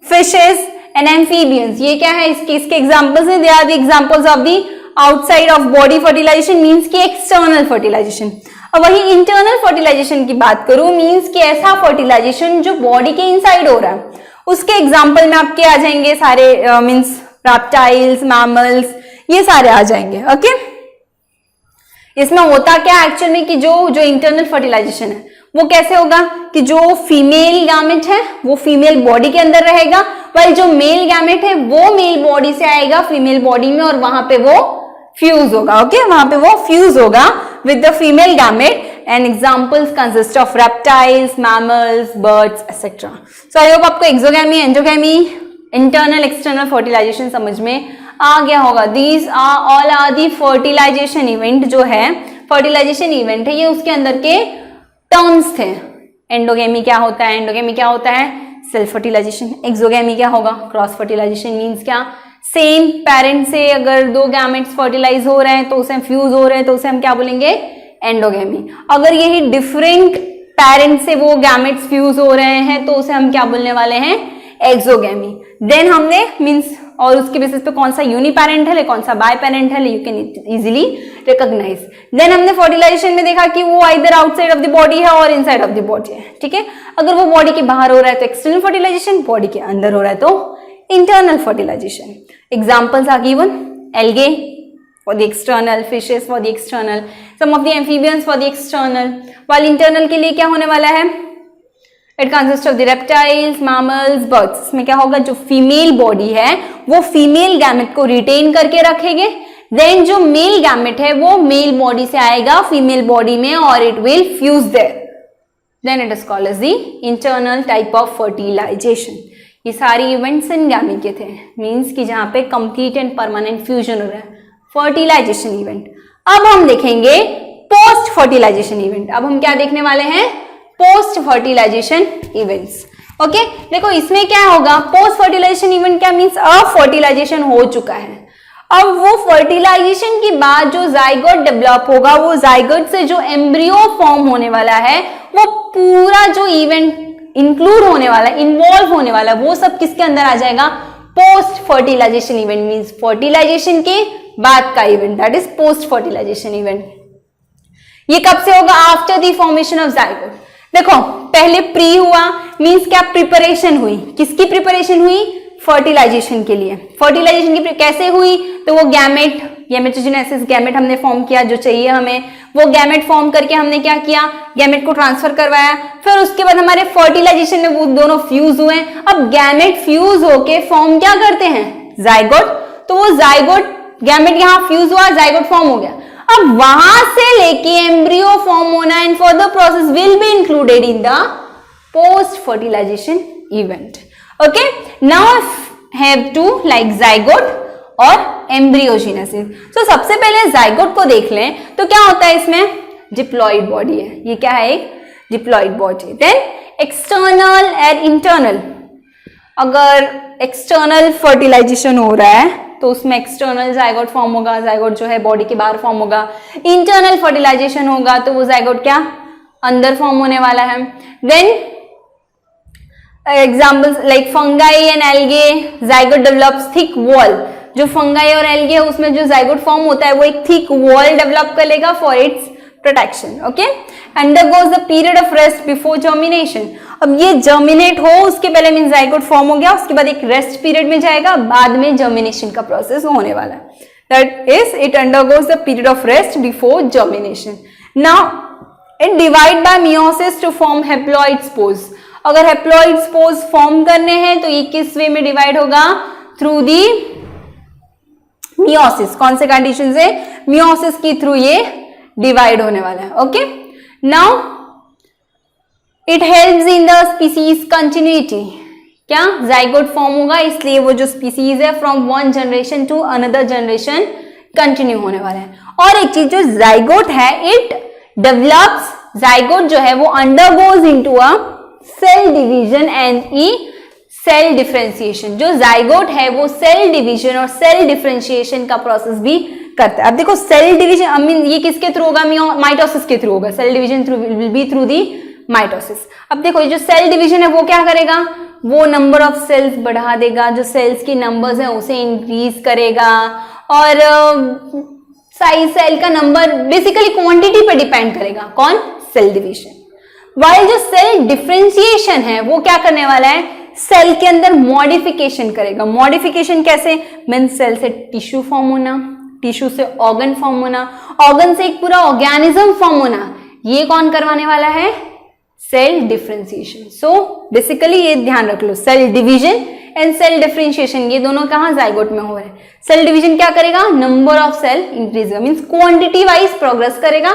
A: फिशेस एंड एम्फीबियंस। ये क्या है, इसके एग्जाम्पल्स हैं, they are the examples of the outside of body fertilization means की एक्सटर्नल फर्टिलाइजेशन। और वही इंटरनल फर्टिलाइजेशन की बात करूं मीन्स कि ऐसा फर्टिलाइजेशन जो बॉडी के इनसाइड हो रहा है, उसके एग्जाम्पल में आपके आ जाएंगे सारे मीन्स रेप्टाइल्स, मैमल्स, ये सारे आ जाएंगे। ओके, इसमें होता क्या एक्चुअल में कि जो इंटरनल फर्टिलाइजेशन है वो कैसे होगा कि जो फीमेल गैमेट है वो फीमेल बॉडी के अंदर रहेगा, वाइल जो मेल गैमेट है वो मेल बॉडी से आएगा फीमेल बॉडी में और वहां पे वो फ्यूज होगा। ओके, वहां पे वो फ्यूज होगा with the female gamete and examples consist of reptiles, mammals, birds etcetera. So I hope आपको exogamy, endogamy, internal external fertilization समझ में आ गया होगा। These are all are the fertilization event, जो है फर्टिलाइजेशन इवेंट है ये उसके अंदर के टर्म्स थे। एंडोगेमी क्या होता है, एंडोगेमी क्या होता है, सेल्फ फर्टिलाइजेशन। एक्सोगेमी क्या होगा, क्रॉस फर्टिलाइजेशन मीन्स क्या, सेम पेरेंट से अगर दो गैमेट्स फर्टिलाइज हो रहे हैं तो उसे फ्यूज हो रहे हैं तो उसे हम क्या बोलेंगे, एंडोगेमी। अगर यही डिफरेंट पेरेंट से वो गैमेट्स फ्यूज हो रहे हैं तो उसे हम क्या बोलने वाले हैं, एक्सोगेमी। देन हमने मीन्स और उसके बेसिस पे कौन सा यूनिपेरेंटल है कौन सा बायपेरेंटल है, you can easily recognize. Then हमने फर्टिलाइजेशन में देखा कि वो either outside of the body है और इनसाइड ऑफ द बॉडी है। ठीक है, अगर वो बॉडी के बाहर हो रहा है तो एक्सटर्नल फर्टिलाइजेशन, बॉडी के अंदर हो रहा है तो internal fertilization. Examples are given, algae for the external, fishes for the external, some of the amphibians for the external, while internal के लिए क्या होने वाला है, it consists of the reptiles, mammals, birds. इसमें क्या होगा, जो फीमेल बॉडी है वो फीमेल गैमेट को रिटेन करके रखेंगे, देन जो मेल गैमेट है वो मेल बॉडी से आएगा फीमेल बॉडी में और it will fuse there, then it is called as the internal type of fertilization. ये सारी इवेंट्स इनगैमी के थे, मींस कि जहां पे कंप्लीट एंड परमानेंट फ्यूजन हो रहा है, फर्टिलाइजेशन इवेंट। अब हम देखेंगे पोस्ट फर्टिलाइजेशन इवेंट। अब हम क्या देखने वाले हैं, पोस्ट फर्टिलाइजेशन इवेंट्स। ओके, देखो इसमें क्या होगा, पोस्ट फर्टिलाइजेशन इवेंट क्या मींस अब फर्टिलाइजेशन हो चुका है, अब वो फर्टिलाइजेशन के बाद जो जाइगोट डेवलप होगा, वो जाइगोट से जो एम्ब्रियो फॉर्म होने वाला है, वो पूरा जो इवेंट इंक्लूड होने वाला है, इन्वॉल्व होने वाला है, वो सब किसके अंदर आ जाएगा, post fertilisation event. Means fertilization के बाद का event, that is post fertilisation event. ये कब से होगा, after the formation of zygote. देखो पहले प्री हुआ मींस क्या, प्रिपरेशन हुई, किसकी प्रिपरेशन हुई, फर्टिलाइजेशन के लिए। फर्टिलाइजेशन की कैसे हुई, तो वो गैमेटोजेनेसिस, गैमेट हमने फॉर्म किया जो चाहिए हमें, वो गैमेट फॉर्म करके हमने क्या किया, गैमेट को ट्रांसफर करवाया, फिर उसके बाद हमारे फर्टिलाइजेशन में वो दोनों फ्यूज हुए। अब गैमेट फ्यूज होके फॉर्म क्या करते हैं, जाइगोट। तो वो जाइगोट गैमेट यहाँ फ्यूज हुआ, जाइगोट फॉर्म हो गया। अब वहां से लेके एम्ब्रियो फॉर्म होना and further process will be included in the post fertilisation event. Okay, now have to like zygote और एम्ब्रियोजेनेसिस। सो सबसे पहले जाइगोट को देख लें तो क्या होता है, इसमें डिप्लॉइड बॉडी है, ये क्या है, एक diploid body. Then external and internal, अगर एक्सटर्नल फर्टिलाइजेशन हो रहा है तो उसमें एक्सटर्नल जाइगोट फॉर्म होगा, जाइगोट जो है बॉडी के बाहर फॉर्म होगा। इंटरनल फर्टिलाइजेशन होगा तो वो जाइगोट क्या, अंदर फॉर्म होने वाला है। Then examples like fungi and algae, zygote develops thick wall. जो फंगाई और एल्गे है उसमें जो जाइगोट फॉर्म होता है वो एक थिक वॉल डेवलप करेगा for its protection. Okay, undergoes the period of rest before germination. अब ये जर्मिनेट हो उसके पहले मीन जाइगोट फॉर्म हो गया, उसके बाद एक रेस्ट पीरियड में जाएगा, बाद में जर्मिनेशन का प्रोसेस होने वाला है, that is it undergoes the period of rest before germination. Now it divide by meiosis to form haploid spores. अगर हैप्लॉइड स्पोर्स फॉर्म करने हैं तो ये किस वे में डिवाइड होगा, थ्रू दी मियोसिस, कौन से कंडीशन से? मियोसिस के थ्रू ये डिवाइड होने वाला है। Okay, now it helps in the species continuity. क्या? जाइगोट फॉर्म होगा, इसलिए वो जो स्पीसीज है from one generation to another generation continue होने वाला है। और एक चीज, जो जाइगोट है इट डेवलप्स, जाइगोट जो है वो undergoes into a cell division and ई सेल डिफरेंशिएशन। जो जाइगोट है वो सेल डिवीजन और सेल डिफरेंशिएशन का प्रोसेस भी करता है। अब देखो सेल डिवीजन, आई मीन ये किसके थ्रू होगा? माइटोसिस के थ्रू होगा। Cell division through will be through the mitosis. अब देखो ये जो सेल डिवीजन है वो क्या करेगा? वो नंबर ऑफ सेल्स बढ़ा देगा, जो सेल्स की नंबर्स है उसे इंक्रीज करेगा, और साइज सेल का नंबर बेसिकली क्वांटिटी पे डिपेंड करेगा। कौन? Cell division. वाइल जो सेल डिफरेंशिएशन है वो क्या करने वाला है? सेल के अंदर मॉडिफिकेशन करेगा। मॉडिफिकेशन कैसे? मीन सेल से टिश्यू फॉर्म होना, टिश्यू से ऑर्गन फॉर्म होना, ऑर्गन से एक पूरा ऑर्गेनिज्म फॉर्म होना, ये कौन करवाने वाला है? Cell differentiation. सो बेसिकली ये ध्यान रख लो, cell division and cell differentiation ये दोनों कहां? जाइगोट में हो रहे हैं। सेल डिवीजन क्या करेगा? Number of cell increase, means quantity wise progress करेगा।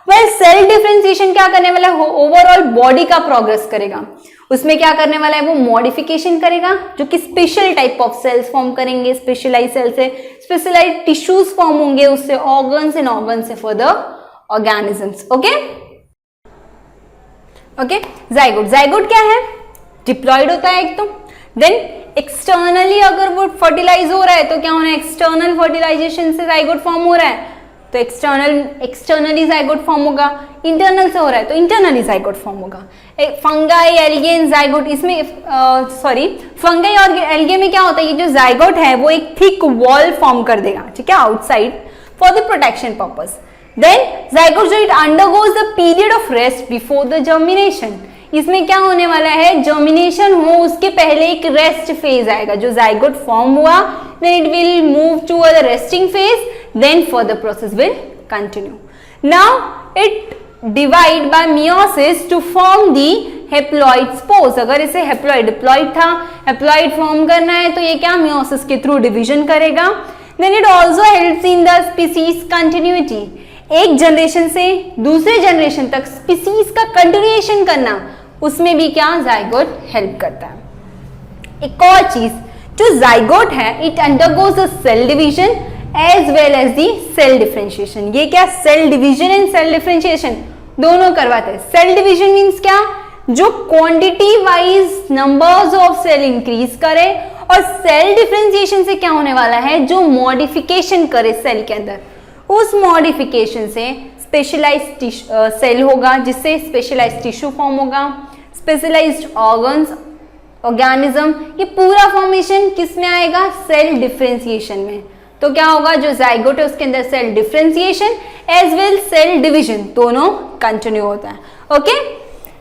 A: वेल सेल डिफरेंशिएशन क्या करने वाला है? ओवरऑल बॉडी का प्रोग्रेस करेगा। उसमें क्या करने वाला है? वो मॉडिफिकेशन करेगा, जो कि special type of cells form करेंगे। स्पेशलाइज सेल से स्पेशलाइज टिश्यूज फॉर्म होंगे, उससे ऑर्गन्स एंड ऑर्गन से further organisms. Okay okay, zygote, zygote क्या है? डिप्लॉयड होता है एक तो, देन एक्सटर्नली अगर वो फर्टिलाइज हो रहा है तो क्या होना है? एक्सटर्नल फर्टिलाइजेशन से जाइगोट फॉर्म हो रहा है तो एक्सटर्नली जाइगोट फॉर्म होगा। इंटरनल से हो रहा है तो इंटरनली जाइगोट फॉर्म होगा। फंगाई, एल्गे, जाइगोट, इसमें फंगाई और एल्गे में क्या होता है? ये जो जाइगोट है वो एक थिक वॉल फॉर्म कर देगा, ठीक है, outside for the protection purpose. Then zygote it undergoes the period of rest before the germination. इसमें क्या होने वाला है? जर्मिनेशन हो उसके पहले एक रेस्ट फेज आएगा। जो जाइगोट फॉर्म हुआ then it will move to a resting phase, then further process will continue. Now it divide by meiosis to form the haploid spores. अगर इसे डिप्लॉइड था, हैप्लॉइड फॉर्म करना है तो ये क्या? meiosis के थ्रू डिवीजन करेगा। Then it also helps in the species continuity. एक जनरेशन से दूसरे जनरेशन तक स्पीसीज का कंटिन्यूएशन करना, उसमें भी क्या? जाइगोट हेल्प करता है। एक और चीज, जो जाइगोट है it undergoes the cell division as well as the cell differentiation. ये क्या? Cell division and cell differentiation दोनों करवाते हैं। सेल डिवीजन मीन्स क्या? जो quantity wise numbers of cell increase करे, और सेल डिफरेंशिएशन से क्या होने वाला है? जो मॉडिफिकेशन करे सेल के अंदर, उस मॉडिफिकेशन से स्पेशलाइज्ड सेल होगा, जिससे स्पेशलाइज्ड टिश्यू फॉर्म होगा, स्पेशलाइज्ड ऑर्गन्स, ऑर्गेनिज्म, ये पूरा फॉर्मेशन किस में आएगा? सेल डिफरेंशिएशन में। तो क्या होगा? जो जाइगोट है उसके अंदर cell differentiation as well cell division दोनों कंटिन्यू होता है। Okay,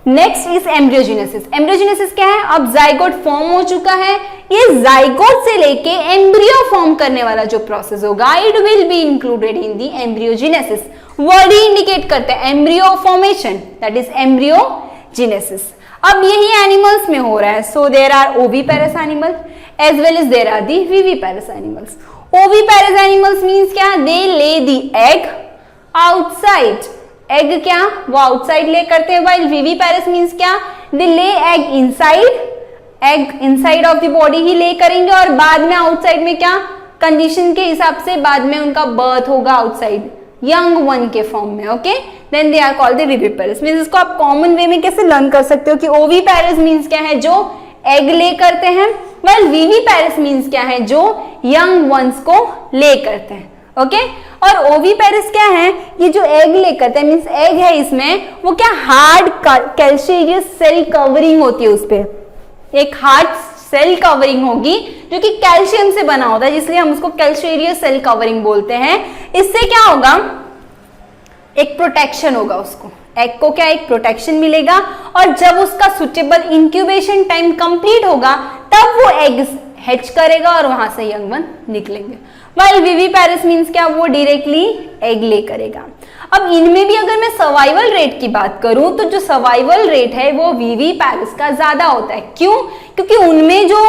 A: next is embryogenesis. Embryogenesis क्या है? अब जाइगोट फॉर्म हो चुका है, ये जाइगोट से लेके एम्ब्रियो फॉर्म करने वाला जो प्रोसेस होगा it will be included in the embryogenesis. Word ही इंडिकेट करते हैं embryo formation, that is embryogenesis. अब यही एनिमल्स में हो रहा है। So there are oviparous animal as well as there are the viviparous animals. Oviparous animals means क्या? दे ले दी एग आउटसाइड। एग क्या? वो आउटसाइड ले करते हैं। वाइल विविपेरस मींस क्या? They lay egg inside, egg inside of the body ही lay करेंगे, और बाद में आउटसाइड में क्या? कंडीशन के हिसाब से बाद में उनका बर्थ होगा आउटसाइड यंग वन के फॉर्म में। Okay, then they are called the viviparous. Means इसको आप कॉमन वे में कैसे लर्न कर सकते हो कि ओविपेरस मींस क्या है? जो एग ले करते हैं। वेल विविपेरस मींस क्या है? जो यंग वंस को ले करते हैं। ओके, और ओविपेरस क्या है? ये जो एग ले करते हैं, मींस एग है इसमें, वो क्या? हार्ड कैल्शियस सेल कवरिंग होती है, उस पर एक हार्ड सेल कवरिंग होगी जो कि कैल्शियम से बना होता है, इसलिए हम उसको कैल्शियस सेल कवरिंग बोलते हैं। इससे क्या होगा? एक प्रोटेक्शन होगा उसको, एग को क्या? एक प्रोटेक्शन मिलेगा, और जब उसका सुटेबल इंक्यूबेशन टाइम कंप्लीट होगा तब वो एग हैच करेगा और वहां से यंग वन निकलेंगे। वाइल विविपेरस मीन्स क्या, वो डायरेक्टली एग ले करेगा। अब इनमें भी अगर मैं सर्वाइवल रेट की बात करूं तो जो सर्वाइवल रेट है वो विविपेरस का ज्यादा होता है। क्यों? क्योंकि उनमें जो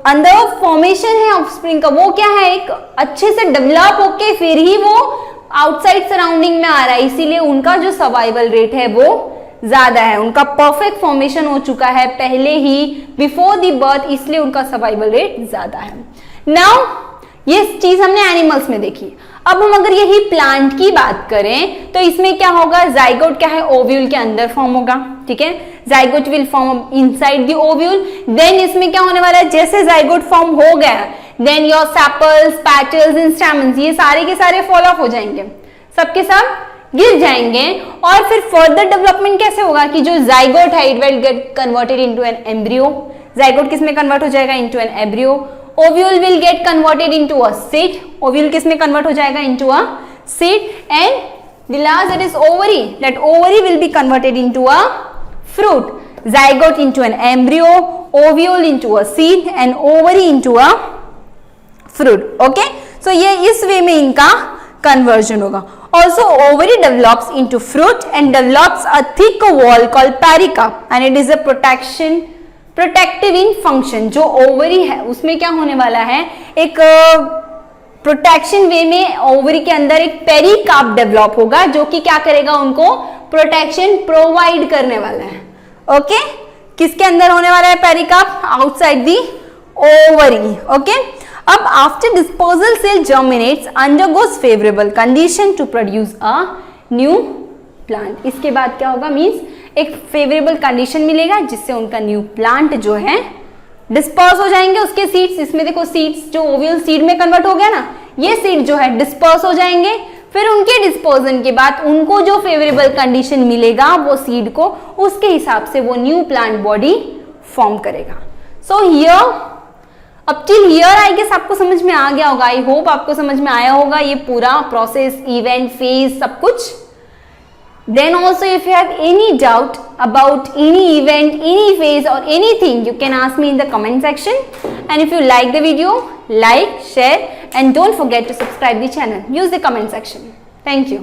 A: अंदर फॉर्मेशन है ऑफस्प्रिंग का वो क्या है, एक अच्छे से डेवलप होके फिर ही वो आउटसाइड सराउंडिंग में आ रहा है, इसीलिए उनका जो सर्वाइवल रेट है वो ज्यादा है। उनका परफेक्ट फॉर्मेशन हो चुका है पहले ही, बिफोर द बर्थ, इसलिए उनका सर्वाइवल रेट ज्यादा है। नाउ ये चीज हमने एनिमल्स में देखी। अब हम अगर यही प्लांट की बात करें तो इसमें क्या होगा, जाइगोट क्या है, ओव्यूल के अंदर फॉर्म होगा, ठीक है। Zygote will form inside the ovule. Then इसमें क्या होने वाला है, जैसे जाइगोट फॉर्म हो गया then your sepals, petals and stamens ये सारे के सारे फॉल ऑफ हो जाएंगे, सबके सब गिर जाएंगे। और फिर फर्दर डेवलपमेंट कैसे होगा कि जो जाइगोट है it will get converted into an embryo. Zygote किस में कन्वर्ट हो जाएगा, into an embryo. Ovule will get converted into a seed. Ovule किस में कन्वर्ट हो जाएगा, into a seed. And the last that is ovary, that ovary will be converted into a fruit. Zygote into an embryo, ovule into a seed and ovary into a fruit. Okay? So ये इस वे में इनका conversion होगा. Also ovary develops into fruit and develops a thick wall called pericarp and it is a protective in function. जो ovary है उसमें क्या होने वाला है, एक प्रोटेक्शन वे में ओवरी के अंदर एक पेरिकार्प डेवलप होगा जो कि क्या करेगा, उनको प्रोटेक्शन प्रोवाइड करने वाला है। ओके, किसके अंदर होने वाला है pericarp, outside the ovary. Okay, अब after disposal cell germinates undergoes favourable condition to produce a new plant. इसके बाद क्या होगा, मींस एक फेवरेबल कंडीशन मिलेगा जिससे उनका न्यू प्लांट जो है डिस्पर्स हो जाएंगे। उसके सीड्स, इसमें देखो सीड्स जो ओव्यूल सीड में कन्वर्ट हो गया ना, ये सीड जो है डिस्पर्स हो जाएंगे। फिर उनके डिस्पोजन के बाद उनको जो फेवरेबल कंडीशन मिलेगा वो सीड को, उसके हिसाब से वो न्यू प्लांट बॉडी फॉर्म करेगा। So here, up till here I guess आपको समझ में आ गया होगा। आई होप आपको समझ में आया होगा ये पूरा प्रोसेस, इवेंट, फेज, सब कुछ। Then also if you have any doubt about any event, any phase or anything, you can ask me in the comment section. And if you like the video, like, share and don't forget to subscribe the channel. Use the comment section. Thank you.